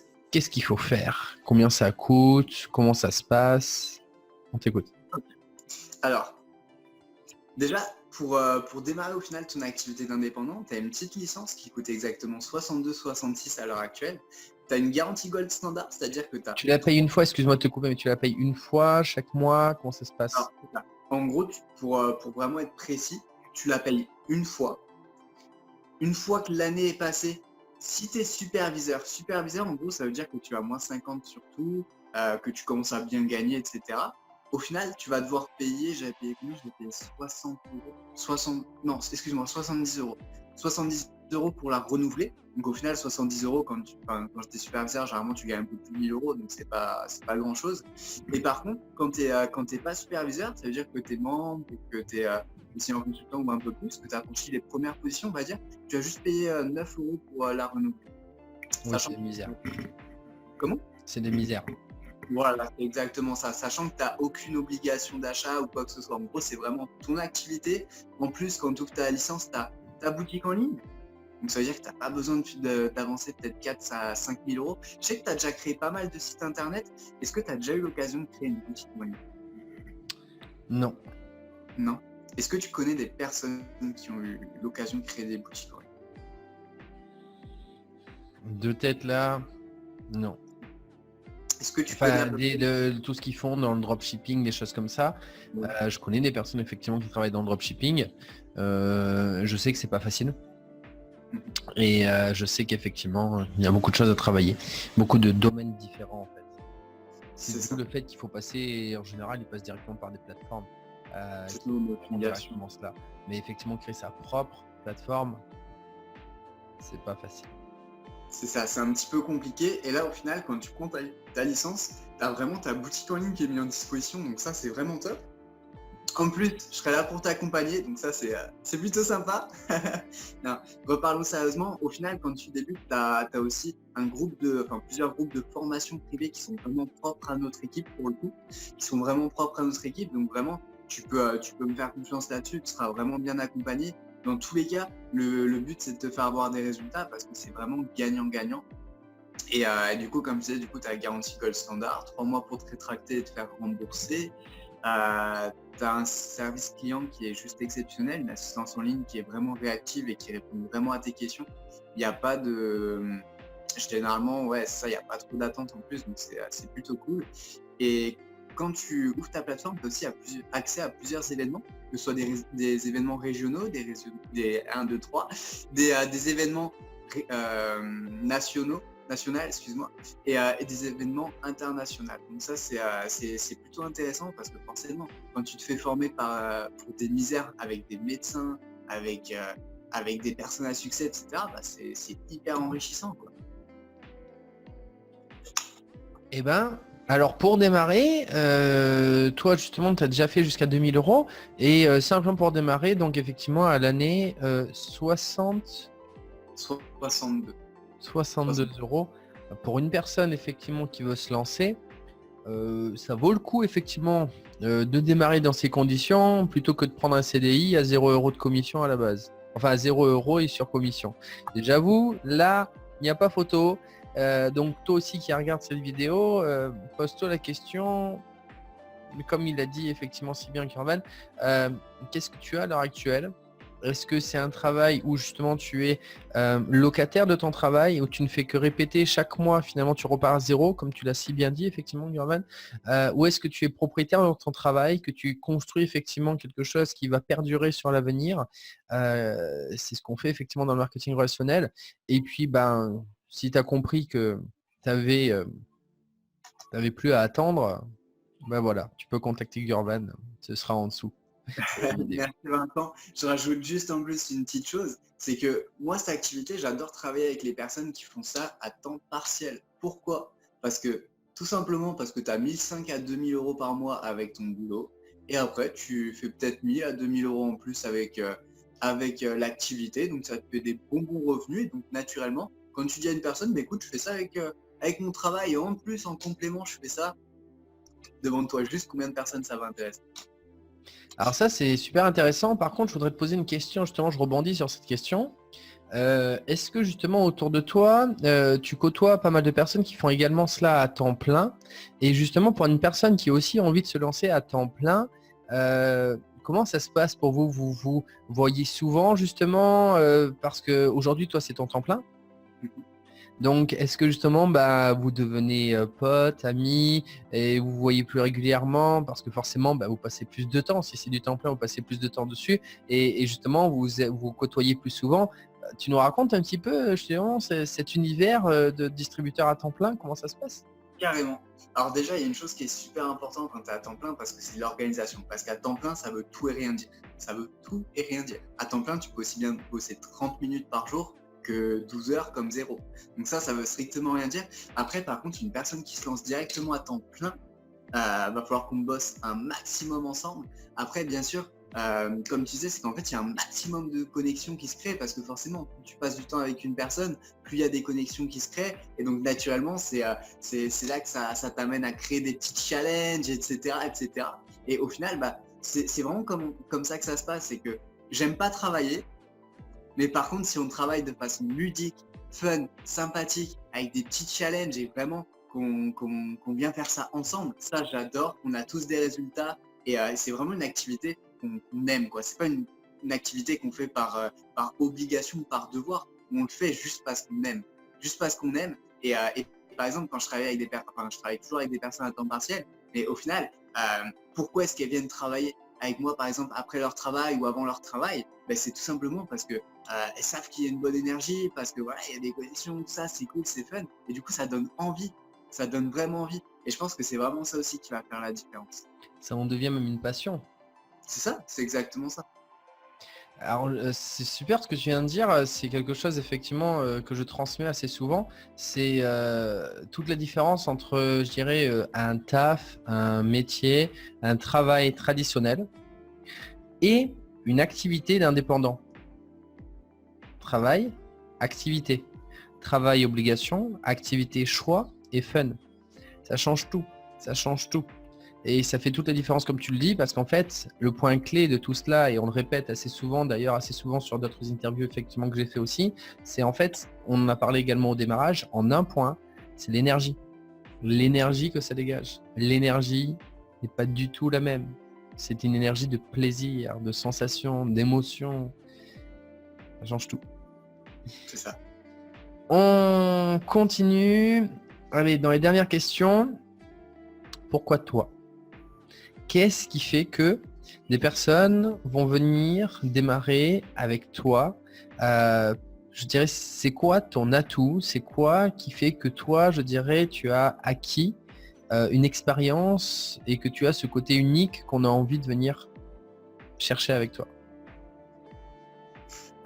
qu'il faut faire? Combien ça coûte? Comment ça se passe? On t'écoute. Alors, déjà, pour démarrer au final ton activité d'indépendant, tu as une petite licence qui coûte exactement 62,66 à l'heure actuelle. Tu as une garantie Gold Standard, c'est-à-dire que tu as... Tu la payes une fois, excuse-moi de te couper, mais tu la payes une fois, chaque mois? Comment ça se passe? En gros, pour vraiment être précis, tu la payes une fois. Une fois que l'année est passée, si tu es superviseur, en gros, ça veut dire que tu as moins 50 sur tout, que tu commences à bien gagner, etc. Au final, tu vas devoir payer, j'avais payé combien? J'avais payé 60 euros. Non, excuse-moi, 70 euros. 70 euros pour la renouveler. Donc au final, 70 euros, quand j'étais superviseur, généralement tu gagnes un peu plus de 1000 euros, donc c'est pas grand chose. Et par contre, quand t'es pas superviseur, ça veut dire que tu es membre, que tu es en consultant ou un peu plus, que tu as franchi les premières positions, on va dire, tu vas juste payer 9 euros pour la renouveler. Oui, c'est des misères. Comment? C'est des misères. Voilà, c'est exactement ça. Sachant que tu n'as aucune obligation d'achat ou quoi que ce soit. En gros, c'est vraiment ton activité. En plus, quand tu ouvres ta licence, tu as ta boutique en ligne. Donc, ça veut dire que tu n'as pas besoin d'avancer peut-être 4 à 5 000 euros. Je sais que tu as déjà créé pas mal de sites internet. Est-ce que tu as déjà eu l'occasion de créer une boutique en ligne? Non. Non. Est-ce que tu connais des personnes qui ont eu l'occasion de créer des boutiques en ligne? De tête là, non. Est-ce que tu connais tout ce qu'ils font dans le dropshipping, des choses comme ça. Ouais. Je connais des personnes effectivement qui travaillent dans le dropshipping. Je sais que c'est pas facile. Et je sais qu'effectivement, il y a beaucoup de choses à travailler. Beaucoup de domaines différents en fait. C'est le fait qu'il faut passer, et en général, ils passent directement par des plateformes. Qui font directement cela. Mais effectivement, créer sa propre plateforme, c'est pas facile. C'est ça, c'est un petit peu compliqué. Et là, au final, quand tu prends ta licence, tu as vraiment ta boutique en ligne qui est mise en disposition. Donc ça, c'est vraiment top. En plus, je serai là pour t'accompagner, donc ça c'est plutôt sympa. Non, reparlons sérieusement. Au final, quand tu débutes, tu as aussi plusieurs groupes de formation privée qui sont vraiment propres à notre équipe pour le coup, qui sont vraiment propres à notre équipe. Donc vraiment, tu peux me faire confiance là-dessus, tu seras vraiment bien accompagné. Dans tous les cas, le but c'est de te faire avoir des résultats parce que c'est vraiment gagnant-gagnant. Et du coup, comme tu disais, tu as la garantie Gold Standard, 3 mois pour te rétracter et te faire rembourser. Tu as un service client qui est juste exceptionnel, une assistance en ligne qui est vraiment réactive et qui répond vraiment à tes questions. Il n'y a pas de... Généralement, ouais, ça, il n'y a pas trop d'attente en plus, donc c'est plutôt cool. Et quand tu ouvres ta plateforme, tu as aussi accès à plusieurs événements, que ce soit des événements régionaux, des 1, 2, 3, des événements nationaux, excuse-moi, et des événements internationaux. Donc ça, c'est plutôt intéressant parce que forcément, quand tu te fais former pour des misères avec des médecins, avec des personnes à succès, etc., c'est hyper enrichissant, quoi. Eh ben, alors pour démarrer, toi justement, tu as déjà fait jusqu'à 2000 euros et simplement pour démarrer, donc effectivement à l'année 62. 62 euros pour une personne effectivement qui veut se lancer. Ça vaut le coup effectivement de démarrer dans ces conditions plutôt que de prendre un CDI à 0 euros de commission à la base. Enfin à 0 euros et sur commission. Et j'avoue, là, il n'y a pas photo. Donc toi aussi qui regarde cette vidéo, pose-toi la question, mais comme il a dit effectivement si bien Kurvan, qu'est-ce que tu as à l'heure actuelle? Est-ce que c'est un travail où justement tu es locataire de ton travail, où tu ne fais que répéter chaque mois, finalement tu repars à zéro, comme tu l'as si bien dit effectivement Gurvan, ou est-ce que tu es propriétaire de ton travail, que tu construis effectivement quelque chose qui va perdurer sur l'avenir? C'est ce qu'on fait effectivement dans le marketing relationnel. Et puis ben, si tu as compris que tu avais plus à attendre, ben voilà, tu peux contacter Gurvan, ce sera en dessous. Merci Vincent. Je rajoute juste en plus une petite chose, c'est que moi, cette activité, j'adore travailler avec les personnes qui font ça à temps partiel. Pourquoi? Tout simplement parce que tu as 1500 à 2000 euros par mois avec ton boulot, et après, tu fais peut-être 1000 à 2000 euros en plus avec l'activité, donc ça te fait des bons revenus, et donc naturellement, quand tu dis à une personne, bah, écoute, je fais ça avec mon travail, et en plus, en complément, je fais ça, demande-toi juste combien de personnes ça va intéresser. Alors ça, c'est super intéressant. Par contre, je voudrais te poser une question. Justement, je rebondis sur cette question. Est-ce que justement autour de toi, tu côtoies pas mal de personnes qui font également cela à temps plein? Et justement, pour une personne qui a aussi envie de se lancer à temps plein, comment ça se passe pour vous? Vous vous voyez souvent justement parce qu'aujourd'hui, toi, c'est ton temps plein? Donc, est-ce que justement, bah, vous devenez potes, amis, et vous vous voyez plus régulièrement parce que forcément, bah, vous passez plus de temps. Si c'est du temps plein, vous passez plus de temps dessus, et justement, vous côtoyez plus souvent. Tu nous racontes un petit peu justement cet univers de distributeur à temps plein, comment ça se passe? Carrément. Alors déjà, il y a une chose qui est super importante quand tu es à temps plein parce que c'est l'organisation. Parce qu'à temps plein, ça veut tout et rien dire. Ça veut tout et rien dire. À temps plein, tu peux aussi bien bosser 30 minutes par jour que 12 heures comme zéro. Donc ça veut strictement rien dire. Après, par contre, une personne qui se lance directement à temps plein, va falloir qu'on bosse un maximum ensemble. Après, bien sûr, comme tu disais, c'est qu'en fait, il y a un maximum de connexions qui se créent parce que forcément, plus tu passes du temps avec une personne, plus il y a des connexions qui se créent. Et donc, naturellement, c'est là que ça t'amène à créer des petits challenges, etc. etc. Et au final, bah, c'est vraiment comme ça que ça se passe. C'est que j'aime pas travailler, mais par contre, si on travaille de façon ludique, fun, sympathique, avec des petits challenges et vraiment qu'on vient faire ça ensemble, ça j'adore. On a tous des résultats et c'est vraiment une activité qu'on aime, quoi. C'est pas une activité qu'on fait par obligation ou par devoir. On le fait juste parce qu'on aime. Juste parce qu'on aime. Et par exemple, quand je travaille avec je travaille toujours avec des personnes à temps partiel, mais au final, pourquoi est-ce qu'elles viennent travailler avec moi, par exemple, après leur travail ou avant leur travail? Ben, c'est tout simplement parce que elles savent qu'il y a une bonne énergie, parce que voilà, il y a des connexions, tout ça, c'est cool, c'est fun. Et du coup, ça donne envie. Ça donne vraiment envie. Et je pense que c'est vraiment ça aussi qui va faire la différence. Ça en devient même une passion. C'est ça, c'est exactement ça. Alors, c'est super ce que tu viens de dire. C'est quelque chose effectivement que je transmets assez souvent. C'est toute la différence entre, je dirais, un taf, un métier, un travail traditionnel et une activité d'indépendant. Travail, activité. Travail, obligation, activité, choix et fun. Ça change tout. Ça change tout. Et ça fait toute la différence comme tu le dis, parce qu'en fait, le point clé de tout cela, et on le répète assez souvent, d'ailleurs assez souvent sur d'autres interviews effectivement que j'ai fait aussi, c'est en fait, on en a parlé également au démarrage, en un point, c'est l'énergie. L'énergie que ça dégage. L'énergie n'est pas du tout la même. C'est une énergie de plaisir, de sensation, d'émotion. Ça change tout. C'est ça. On continue. Allez, dans les dernières questions, pourquoi toi? Qu'est-ce qui fait que des personnes vont venir démarrer avec toi? Je dirais, c'est quoi ton atout? C'est quoi qui fait que toi, je dirais, tu as acquis une expérience et que tu as ce côté unique qu'on a envie de venir chercher avec toi?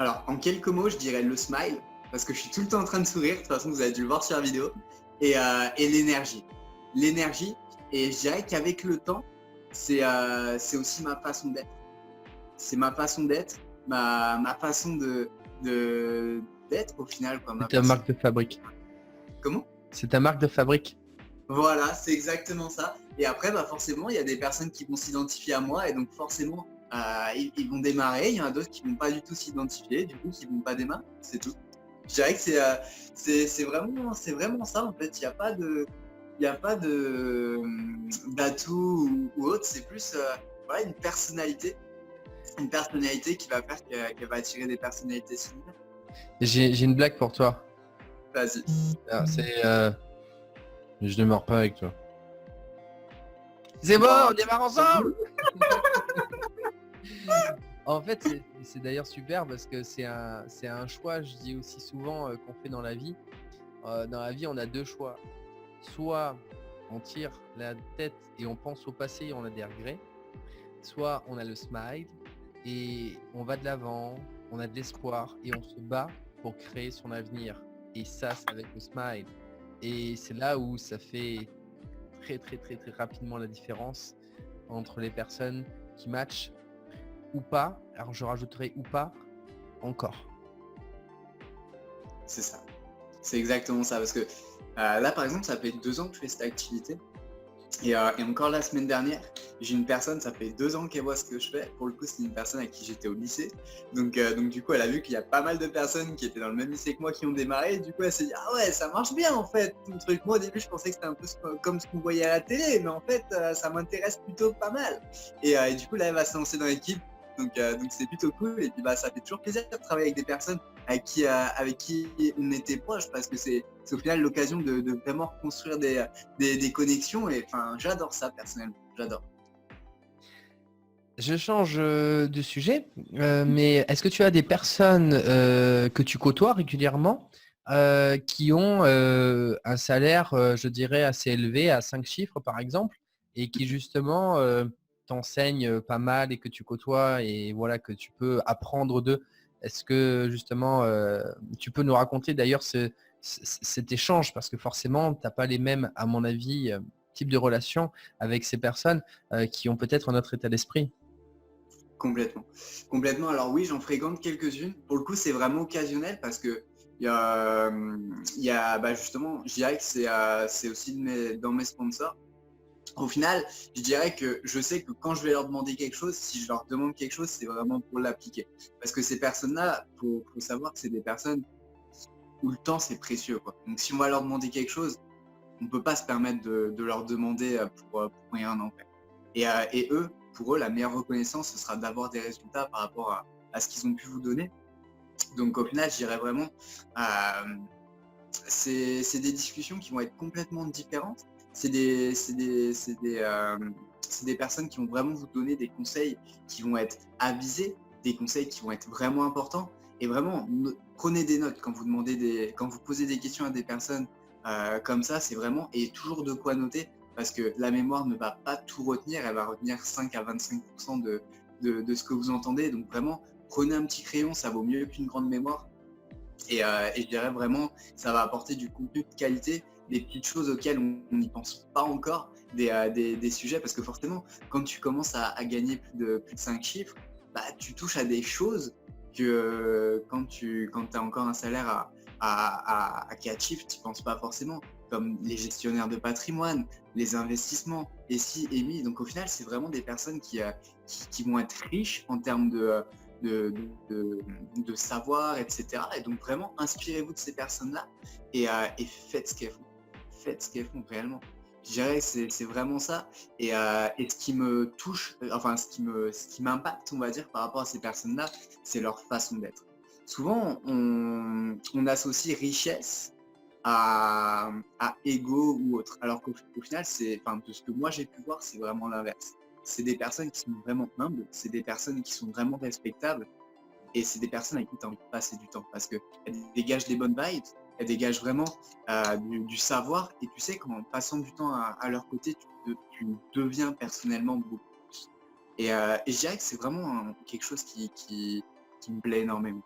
Alors, en quelques mots, je dirais le smile, parce que je suis tout le temps en train de sourire, de toute façon, vous avez dû le voir sur la vidéo, et l'énergie. L'énergie, et je dirais qu'avec le temps, c'est aussi ma façon d'être. C'est ma façon d'être, ma façon d'être au final. Quoi, C'est ta marque de fabrique. Comment? C'est ta marque de fabrique. Voilà, c'est exactement ça. Et après, bah forcément, il y a des personnes qui vont s'identifier à moi et donc forcément, ils vont démarrer. Il y en a d'autres qui vont pas du tout s'identifier, du coup, qui vont pas démarrer. C'est tout. Je dirais que c'est vraiment ça en fait. Il y a pas de d'atout ou autre. C'est plus voilà, une personnalité qui va faire qu'elle va attirer des personnalités similaires. J'ai une blague pour toi. Vas-y. Alors, je ne mords pas avec toi. C'est bon, on démarre ensemble. En fait, c'est d'ailleurs super parce que c'est un choix, je dis aussi souvent, qu'on fait dans la vie. Dans la vie, on a deux choix. Soit on tire la tête et on pense au passé et on a des regrets. Soit on a le smile et on va de l'avant, on a de l'espoir et on se bat pour créer son avenir. Et ça, c'est avec le smile. Et c'est là où ça fait très très très très rapidement la différence entre les personnes qui matchent ou pas. Alors je rajouterai ou pas encore. C'est ça. C'est exactement ça. Parce que là, par exemple, ça fait 2 ans que je fais cette activité. Et encore la semaine dernière, j'ai une personne, ça fait 2 ans qu'elle voit ce que je fais. Pour le coup, c'est une personne avec qui j'étais au lycée. Donc du coup, elle a vu qu'il y a pas mal de personnes qui étaient dans le même lycée que moi qui ont démarré. Et du coup, elle s'est dit, ah ouais, ça marche bien en fait. Ton truc, moi au début, je pensais que c'était un peu comme ce qu'on voyait à la télé. Mais en fait, ça m'intéresse plutôt pas mal. Et du coup, là, elle va se lancer dans l'équipe. Donc c'est plutôt cool. Et puis bah, ça fait toujours plaisir de travailler avec des personnes avec qui on était proche parce que c'est au final l'occasion de vraiment construire des connexions et enfin j'adore ça personnellement, j'adore. Je change de sujet, mais est-ce que tu as des personnes que tu côtoies régulièrement qui ont un salaire, je dirais, assez élevé, à 5 chiffres par exemple, et qui justement t'enseignent pas mal et que tu côtoies et voilà que tu peux apprendre d'eux? Est-ce que justement tu peux nous raconter d'ailleurs cet échange parce que forcément tu n'as pas les mêmes, à mon avis, types de relations avec ces personnes qui ont peut-être un autre état d'esprit? Complètement. Complètement. Alors oui, j'en fréquente quelques-unes. Pour le coup, c'est vraiment occasionnel parce que bah, justement, je dirais que c'est aussi dans mes sponsors. Au final, je dirais que je sais que quand je vais leur demander quelque chose, si je leur demande quelque chose, c'est vraiment pour l'appliquer. Parce que ces personnes-là, faut savoir que c'est des personnes où le temps c'est précieux, quoi. Donc si on va leur demander quelque chose, on ne peut pas se permettre de leur demander pour rien en fait. Et eux, pour eux, la meilleure reconnaissance, ce sera d'avoir des résultats par rapport à ce qu'ils ont pu vous donner. Donc au final, je dirais vraiment, c'est des discussions qui vont être complètement différentes. C'est des personnes qui vont vraiment vous donner des conseils qui vont être avisés, des conseils qui vont être vraiment importants. Et vraiment, prenez des notes quand vous posez des questions à des personnes comme ça, c'est vraiment, et toujours de quoi noter, parce que la mémoire ne va pas tout retenir, elle va retenir 5 à 25% de ce que vous entendez. Donc vraiment, prenez un petit crayon, ça vaut mieux qu'une grande mémoire. Et je dirais vraiment, ça va apporter du contenu de qualité, des petites choses auxquelles on n'y pense pas encore, des sujets, parce que forcément, quand tu commences à gagner plus de 5 chiffres, bah, tu touches à des choses que quand tu as encore un salaire à 4 chiffres, tu ne penses pas forcément, comme les gestionnaires de patrimoine, les investissements, et si, et mi. Donc au final, c'est vraiment des personnes qui vont être riches en termes de, de savoir, etc. Et donc vraiment, inspirez-vous de ces personnes-là et faites ce qu'elles font. Faites ce qu'elles font réellement. Je dirais que c'est vraiment ça. Et ce qui me touche, enfin ce qui m'impacte, on va dire, par rapport à ces personnes-là, c'est leur façon d'être. Souvent, on associe richesse à ego ou autre. Alors qu'au final, enfin, de ce que moi j'ai pu voir, c'est vraiment l'inverse. C'est des personnes qui sont vraiment humbles, c'est des personnes qui sont vraiment respectables, et c'est des personnes avec qui tu as envie de passer du temps parce qu'elles dégagent des bonnes vibes, elles dégagent vraiment du savoir, et tu sais qu'en passant du temps à leur côté, tu deviens personnellement beaucoup plus. Et je dirais que c'est vraiment quelque chose qui me plaît énormément.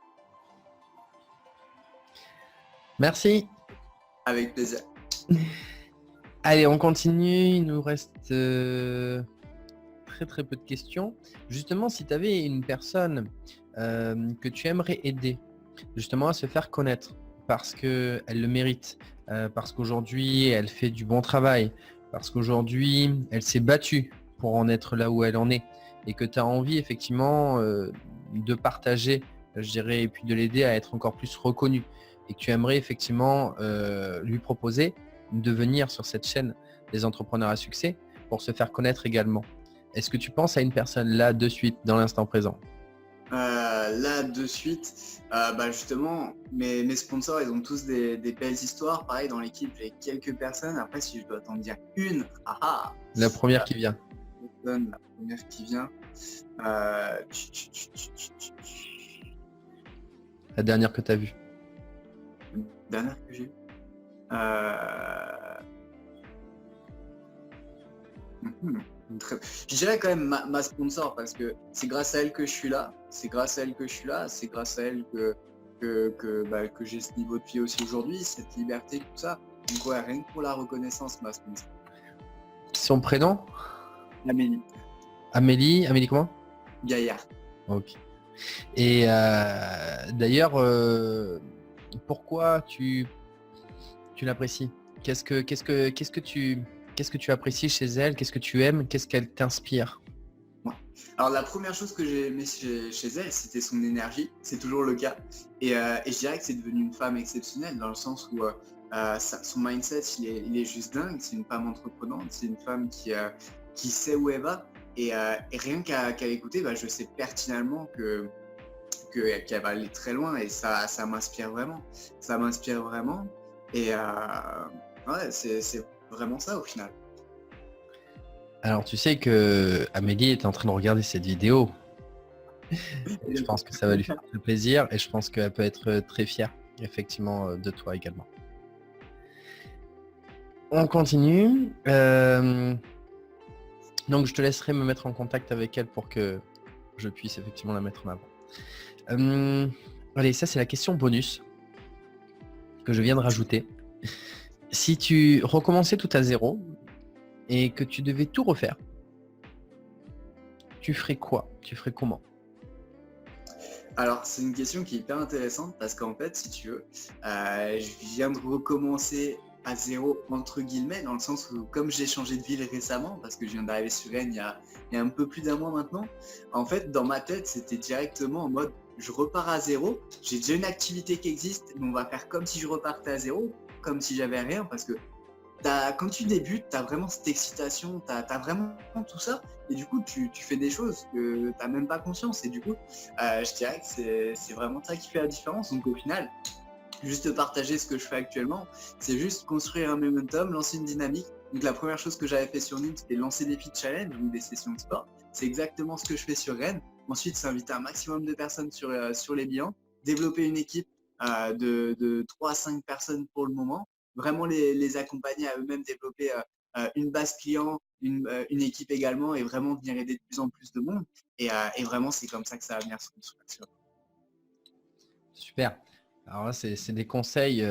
Merci. Avec plaisir. Allez, on continue. Il nous reste très peu de questions. Justement, si tu avais une personne que tu aimerais aider justement à se faire connaître parce qu'elle le mérite, parce qu'aujourd'hui elle fait du bon travail, parce qu'aujourd'hui elle s'est battue pour en être là où elle en est, et que tu as envie effectivement de partager, je dirais, et puis de l'aider à être encore plus reconnue, et que tu aimerais effectivement lui proposer de venir sur cette chaîne des entrepreneurs à succès pour se faire connaître également. Est-ce que tu penses à une personne là de suite, dans l'instant présent? Là de suite, bah justement, mes sponsors, ils ont tous des belles histoires. Pareil, dans l'équipe, j'ai quelques personnes. Après, si je dois t'en dire une, La première qui vient. la première qui vient. La dernière que tu as vue. Dernière que j'ai. Je dirais quand même ma sponsor, parce que c'est grâce à elle que je suis là, c'est grâce à elle que j'ai ce niveau de vie aussi aujourd'hui, cette liberté, tout ça. Donc ouais, rien que pour la reconnaissance, ma sponsor. Son prénom? Amélie Amélie comment? Gaillard. Ok. Et d'ailleurs, pourquoi tu l'apprécies? Qu'est-ce que tu apprécies chez elle? Qu'est-ce que tu aimes? Qu'est-ce qu'elle t'inspire? Alors la première chose que j'ai aimé chez elle, c'était son énergie, c'est toujours le cas. Et je dirais que c'est devenu une femme exceptionnelle, dans le sens où son mindset, il est juste dingue. C'est une femme entreprenante, c'est une femme qui sait où elle va. Et rien qu'à l'écouter, je sais pertinemment qu'elle va aller très loin, et ça m'inspire vraiment. Ça m'inspire vraiment. Et ouais, c'est vraiment ça au final. Alors tu sais que Amélie est en train de regarder cette vidéo. Et je pense que ça va lui faire plaisir, et je pense qu'elle peut être très fière effectivement de toi également. On continue. Donc je te laisserai me mettre en contact avec elle pour que je puisse effectivement la mettre en avant. Allez, ça c'est la question bonus que je viens de rajouter. Si tu recommençais tout à zéro et que tu devais tout refaire, tu ferais quoi? Tu ferais comment? Alors, c'est une question qui est hyper intéressante, parce qu'en fait, si tu veux, je viens de recommencer à zéro, entre guillemets, dans le sens où, comme j'ai changé de ville récemment, parce que je viens d'arriver sur Rennes il y a un peu plus d'un mois maintenant, en fait, dans ma tête, c'était directement en mode, je repars à zéro, j'ai déjà une activité qui existe, mais on va faire comme si je repartais à zéro, comme si j'avais rien, parce que quand tu débutes, tu as vraiment cette excitation, tu as vraiment tout ça, et du coup, tu fais des choses que tu n'as même pas conscience, et du coup, je dirais que c'est vraiment ça qui fait la différence. Donc au final, juste partager ce que je fais actuellement, c'est juste construire un momentum, lancer une dynamique. Donc la première chose que j'avais fait sur Nîmes, c'était lancer des feed challenge, donc des sessions de sport. C'est exactement ce que je fais sur Rennes. Ensuite, c'est inviter un maximum de personnes sur les bilans, développer une équipe de 3 à 5 personnes pour le moment, vraiment les accompagner à eux-mêmes développer une base client, une équipe également et vraiment venir aider de plus en plus de monde. Et vraiment, c'est comme ça que ça va venir se construire. Super. Alors là, c'est des conseils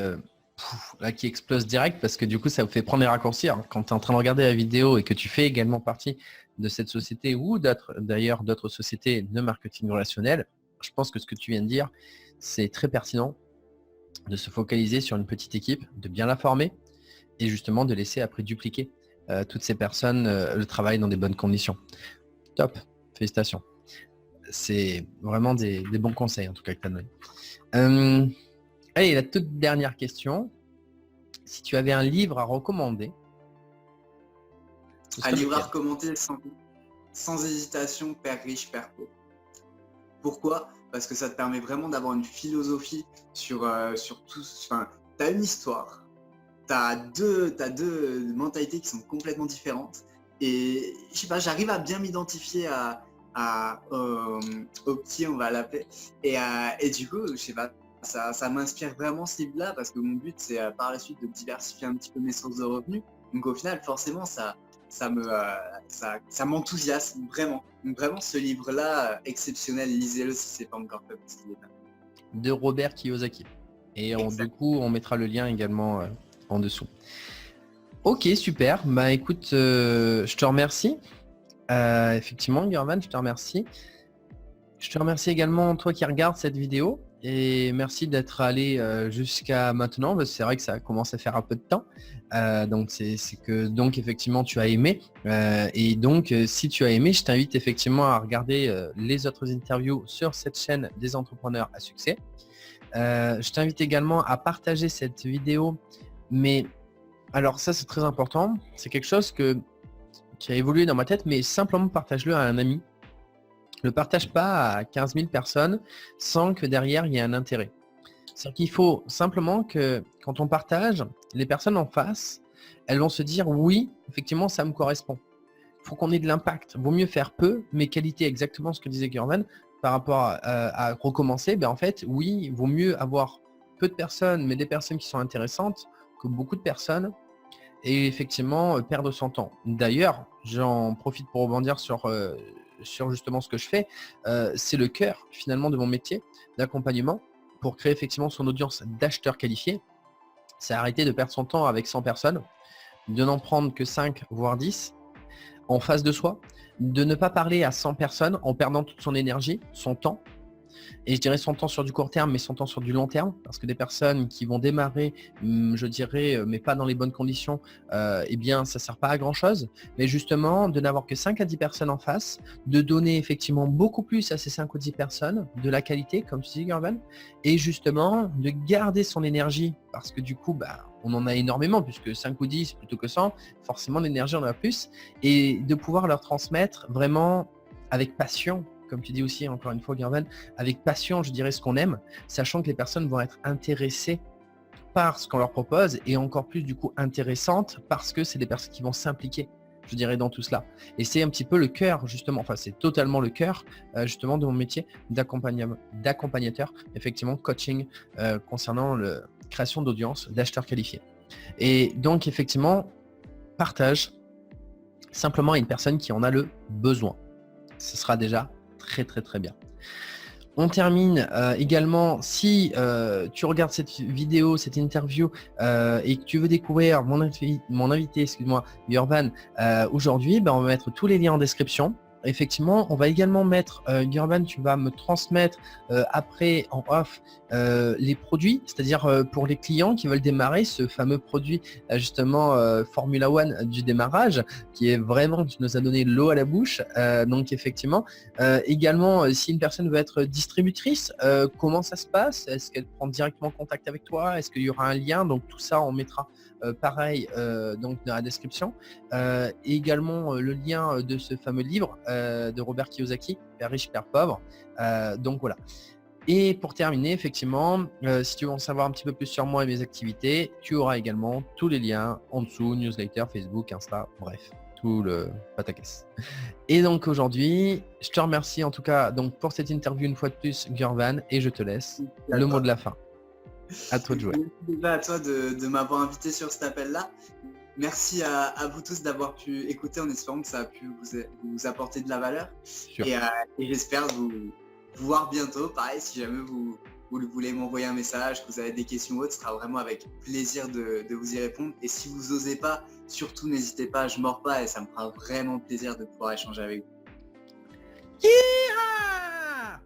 là, qui explosent direct parce que du coup, ça vous fait prendre les raccourcis. Alors, quand tu es en train de regarder la vidéo et que tu fais également partie de cette société ou d'ailleurs d'autres sociétés de marketing relationnel, je pense que ce que tu viens de dire, c'est très pertinent de se focaliser sur une petite équipe, de bien la former et justement de laisser après dupliquer toutes ces personnes le travail dans des bonnes conditions. Top. Félicitations. C'est vraiment des bons conseils en tout cas que tu as donné. Allez, la toute dernière question. Si tu avais un livre à recommander, Un livre à recommander sans hésitation, Père riche, Père pauvre. Pourquoi? Parce que ça te permet vraiment d'avoir une philosophie sur tout. Enfin, tu as une histoire, tu as deux mentalités qui sont complètement différentes. Et je sais pas, j'arrive à bien m'identifier au petit, on va l'appeler. Et du coup, je sais pas, ça m'inspire vraiment ce livre-là parce que mon but, c'est par la suite de diversifier un petit peu mes sources de revenus. Donc au final, forcément, ça m'enthousiasme vraiment. Donc vraiment, ce livre-là, exceptionnel, lisez-le si c'est pas encore fait. De Robert Kiyosaki. Et du coup, on mettra le lien également en dessous. Ok, super. Bah écoute, je te remercie. Effectivement, Gurvan, je te remercie. Je te remercie également, toi qui regardes cette vidéo. Et merci d'être allé jusqu'à maintenant. Parce que c'est vrai que ça commence à faire un peu de temps. Donc c'est que donc effectivement tu as aimé. Et donc si tu as aimé, je t'invite effectivement à regarder les autres interviews sur cette chaîne des entrepreneurs à succès. Je t'invite également à partager cette vidéo. Mais alors ça c'est très important. C'est quelque chose qui a évolué dans ma tête, mais simplement partage-le à un ami. Ne le partage pas à 15 000 personnes sans que derrière il y ait un intérêt. C'est qu'il faut simplement que quand on partage, les personnes en face, elles vont se dire oui, effectivement ça me correspond. Il faut qu'on ait de l'impact. Vaut mieux faire peu, mais qualité, exactement ce que disait Gurvan par rapport à recommencer. Ben en fait, oui, il vaut mieux avoir peu de personnes, mais des personnes qui sont intéressantes que beaucoup de personnes et effectivement perdre son temps. D'ailleurs, j'en profite pour rebondir sur justement ce que je fais. C'est le cœur finalement de mon métier d'accompagnement pour créer effectivement son audience d'acheteurs qualifiés. C'est arrêter de perdre son temps avec 100 personnes, de n'en prendre que 5 voire 10 en face de soi, de ne pas parler à 100 personnes en perdant toute son énergie, son temps. Et je dirais son temps sur du court terme, mais son temps sur du long terme, parce que des personnes qui vont démarrer, je dirais, mais pas dans les bonnes conditions, eh bien, ça ne sert pas à grand-chose. Mais justement, de n'avoir que 5 à 10 personnes en face, de donner effectivement beaucoup plus à ces 5 ou 10 personnes, de la qualité, comme tu dis, Gurvan, et justement, de garder son énergie, parce que du coup, on en a énormément, puisque 5 ou 10 plutôt que 100, forcément, l'énergie, on en a plus, et de pouvoir leur transmettre vraiment avec passion, comme tu dis aussi, encore une fois, Gurvan, avec passion, je dirais ce qu'on aime, sachant que les personnes vont être intéressées par ce qu'on leur propose et encore plus du coup intéressantes parce que c'est des personnes qui vont s'impliquer, je dirais, dans tout cela. Et c'est un petit peu le cœur, justement, enfin c'est totalement le cœur, justement, de mon métier d'accompagnateur, effectivement, coaching concernant la création d'audience, d'acheteurs qualifiés. Et donc, effectivement, partage simplement à une personne qui en a le besoin. Ce sera déjà très très très bien. On termine également, si tu regardes cette vidéo, cette interview et que tu veux découvrir mon invité, excuse-moi, Gurvan, aujourd'hui, on va mettre tous les liens en description. Effectivement, on va également mettre, Gurvan, tu vas me transmettre après en off les produits, c'est-à-dire pour les clients qui veulent démarrer ce fameux produit justement Formula One du démarrage, qui est vraiment, qui nous a donné l'eau à la bouche. Donc effectivement, également, si une personne veut être distributrice, comment ça se passe? Est-ce qu'elle prend directement contact avec toi? Est-ce qu'il y aura un lien? Donc tout ça, on mettra pareil donc dans la description. Et également le lien de ce fameux livre de Robert Kiyosaki, Père riche, Père pauvre. Donc voilà. Et pour terminer, effectivement, si tu veux en savoir un petit peu plus sur moi et mes activités, tu auras également tous les liens en dessous, newsletter, Facebook, Insta, bref, tout le pataquès. Et donc aujourd'hui, je te remercie en tout cas donc pour cette interview une fois de plus, Gurvan, et je te laisse le mot de la fin. À toi de jouer. Merci à toi de m'avoir invité sur cet appel-là. Merci à vous tous d'avoir pu écouter en espérant que ça a pu vous apporter de la valeur. Sûr. Et j'espère vous voir bientôt. Pareil, si jamais vous voulez m'envoyer un message, que vous avez des questions ou autres, ce sera vraiment avec plaisir de vous y répondre. Et si vous osez pas, surtout n'hésitez pas, je mords pas et ça me fera vraiment plaisir de pouvoir échanger avec vous. Yeeha!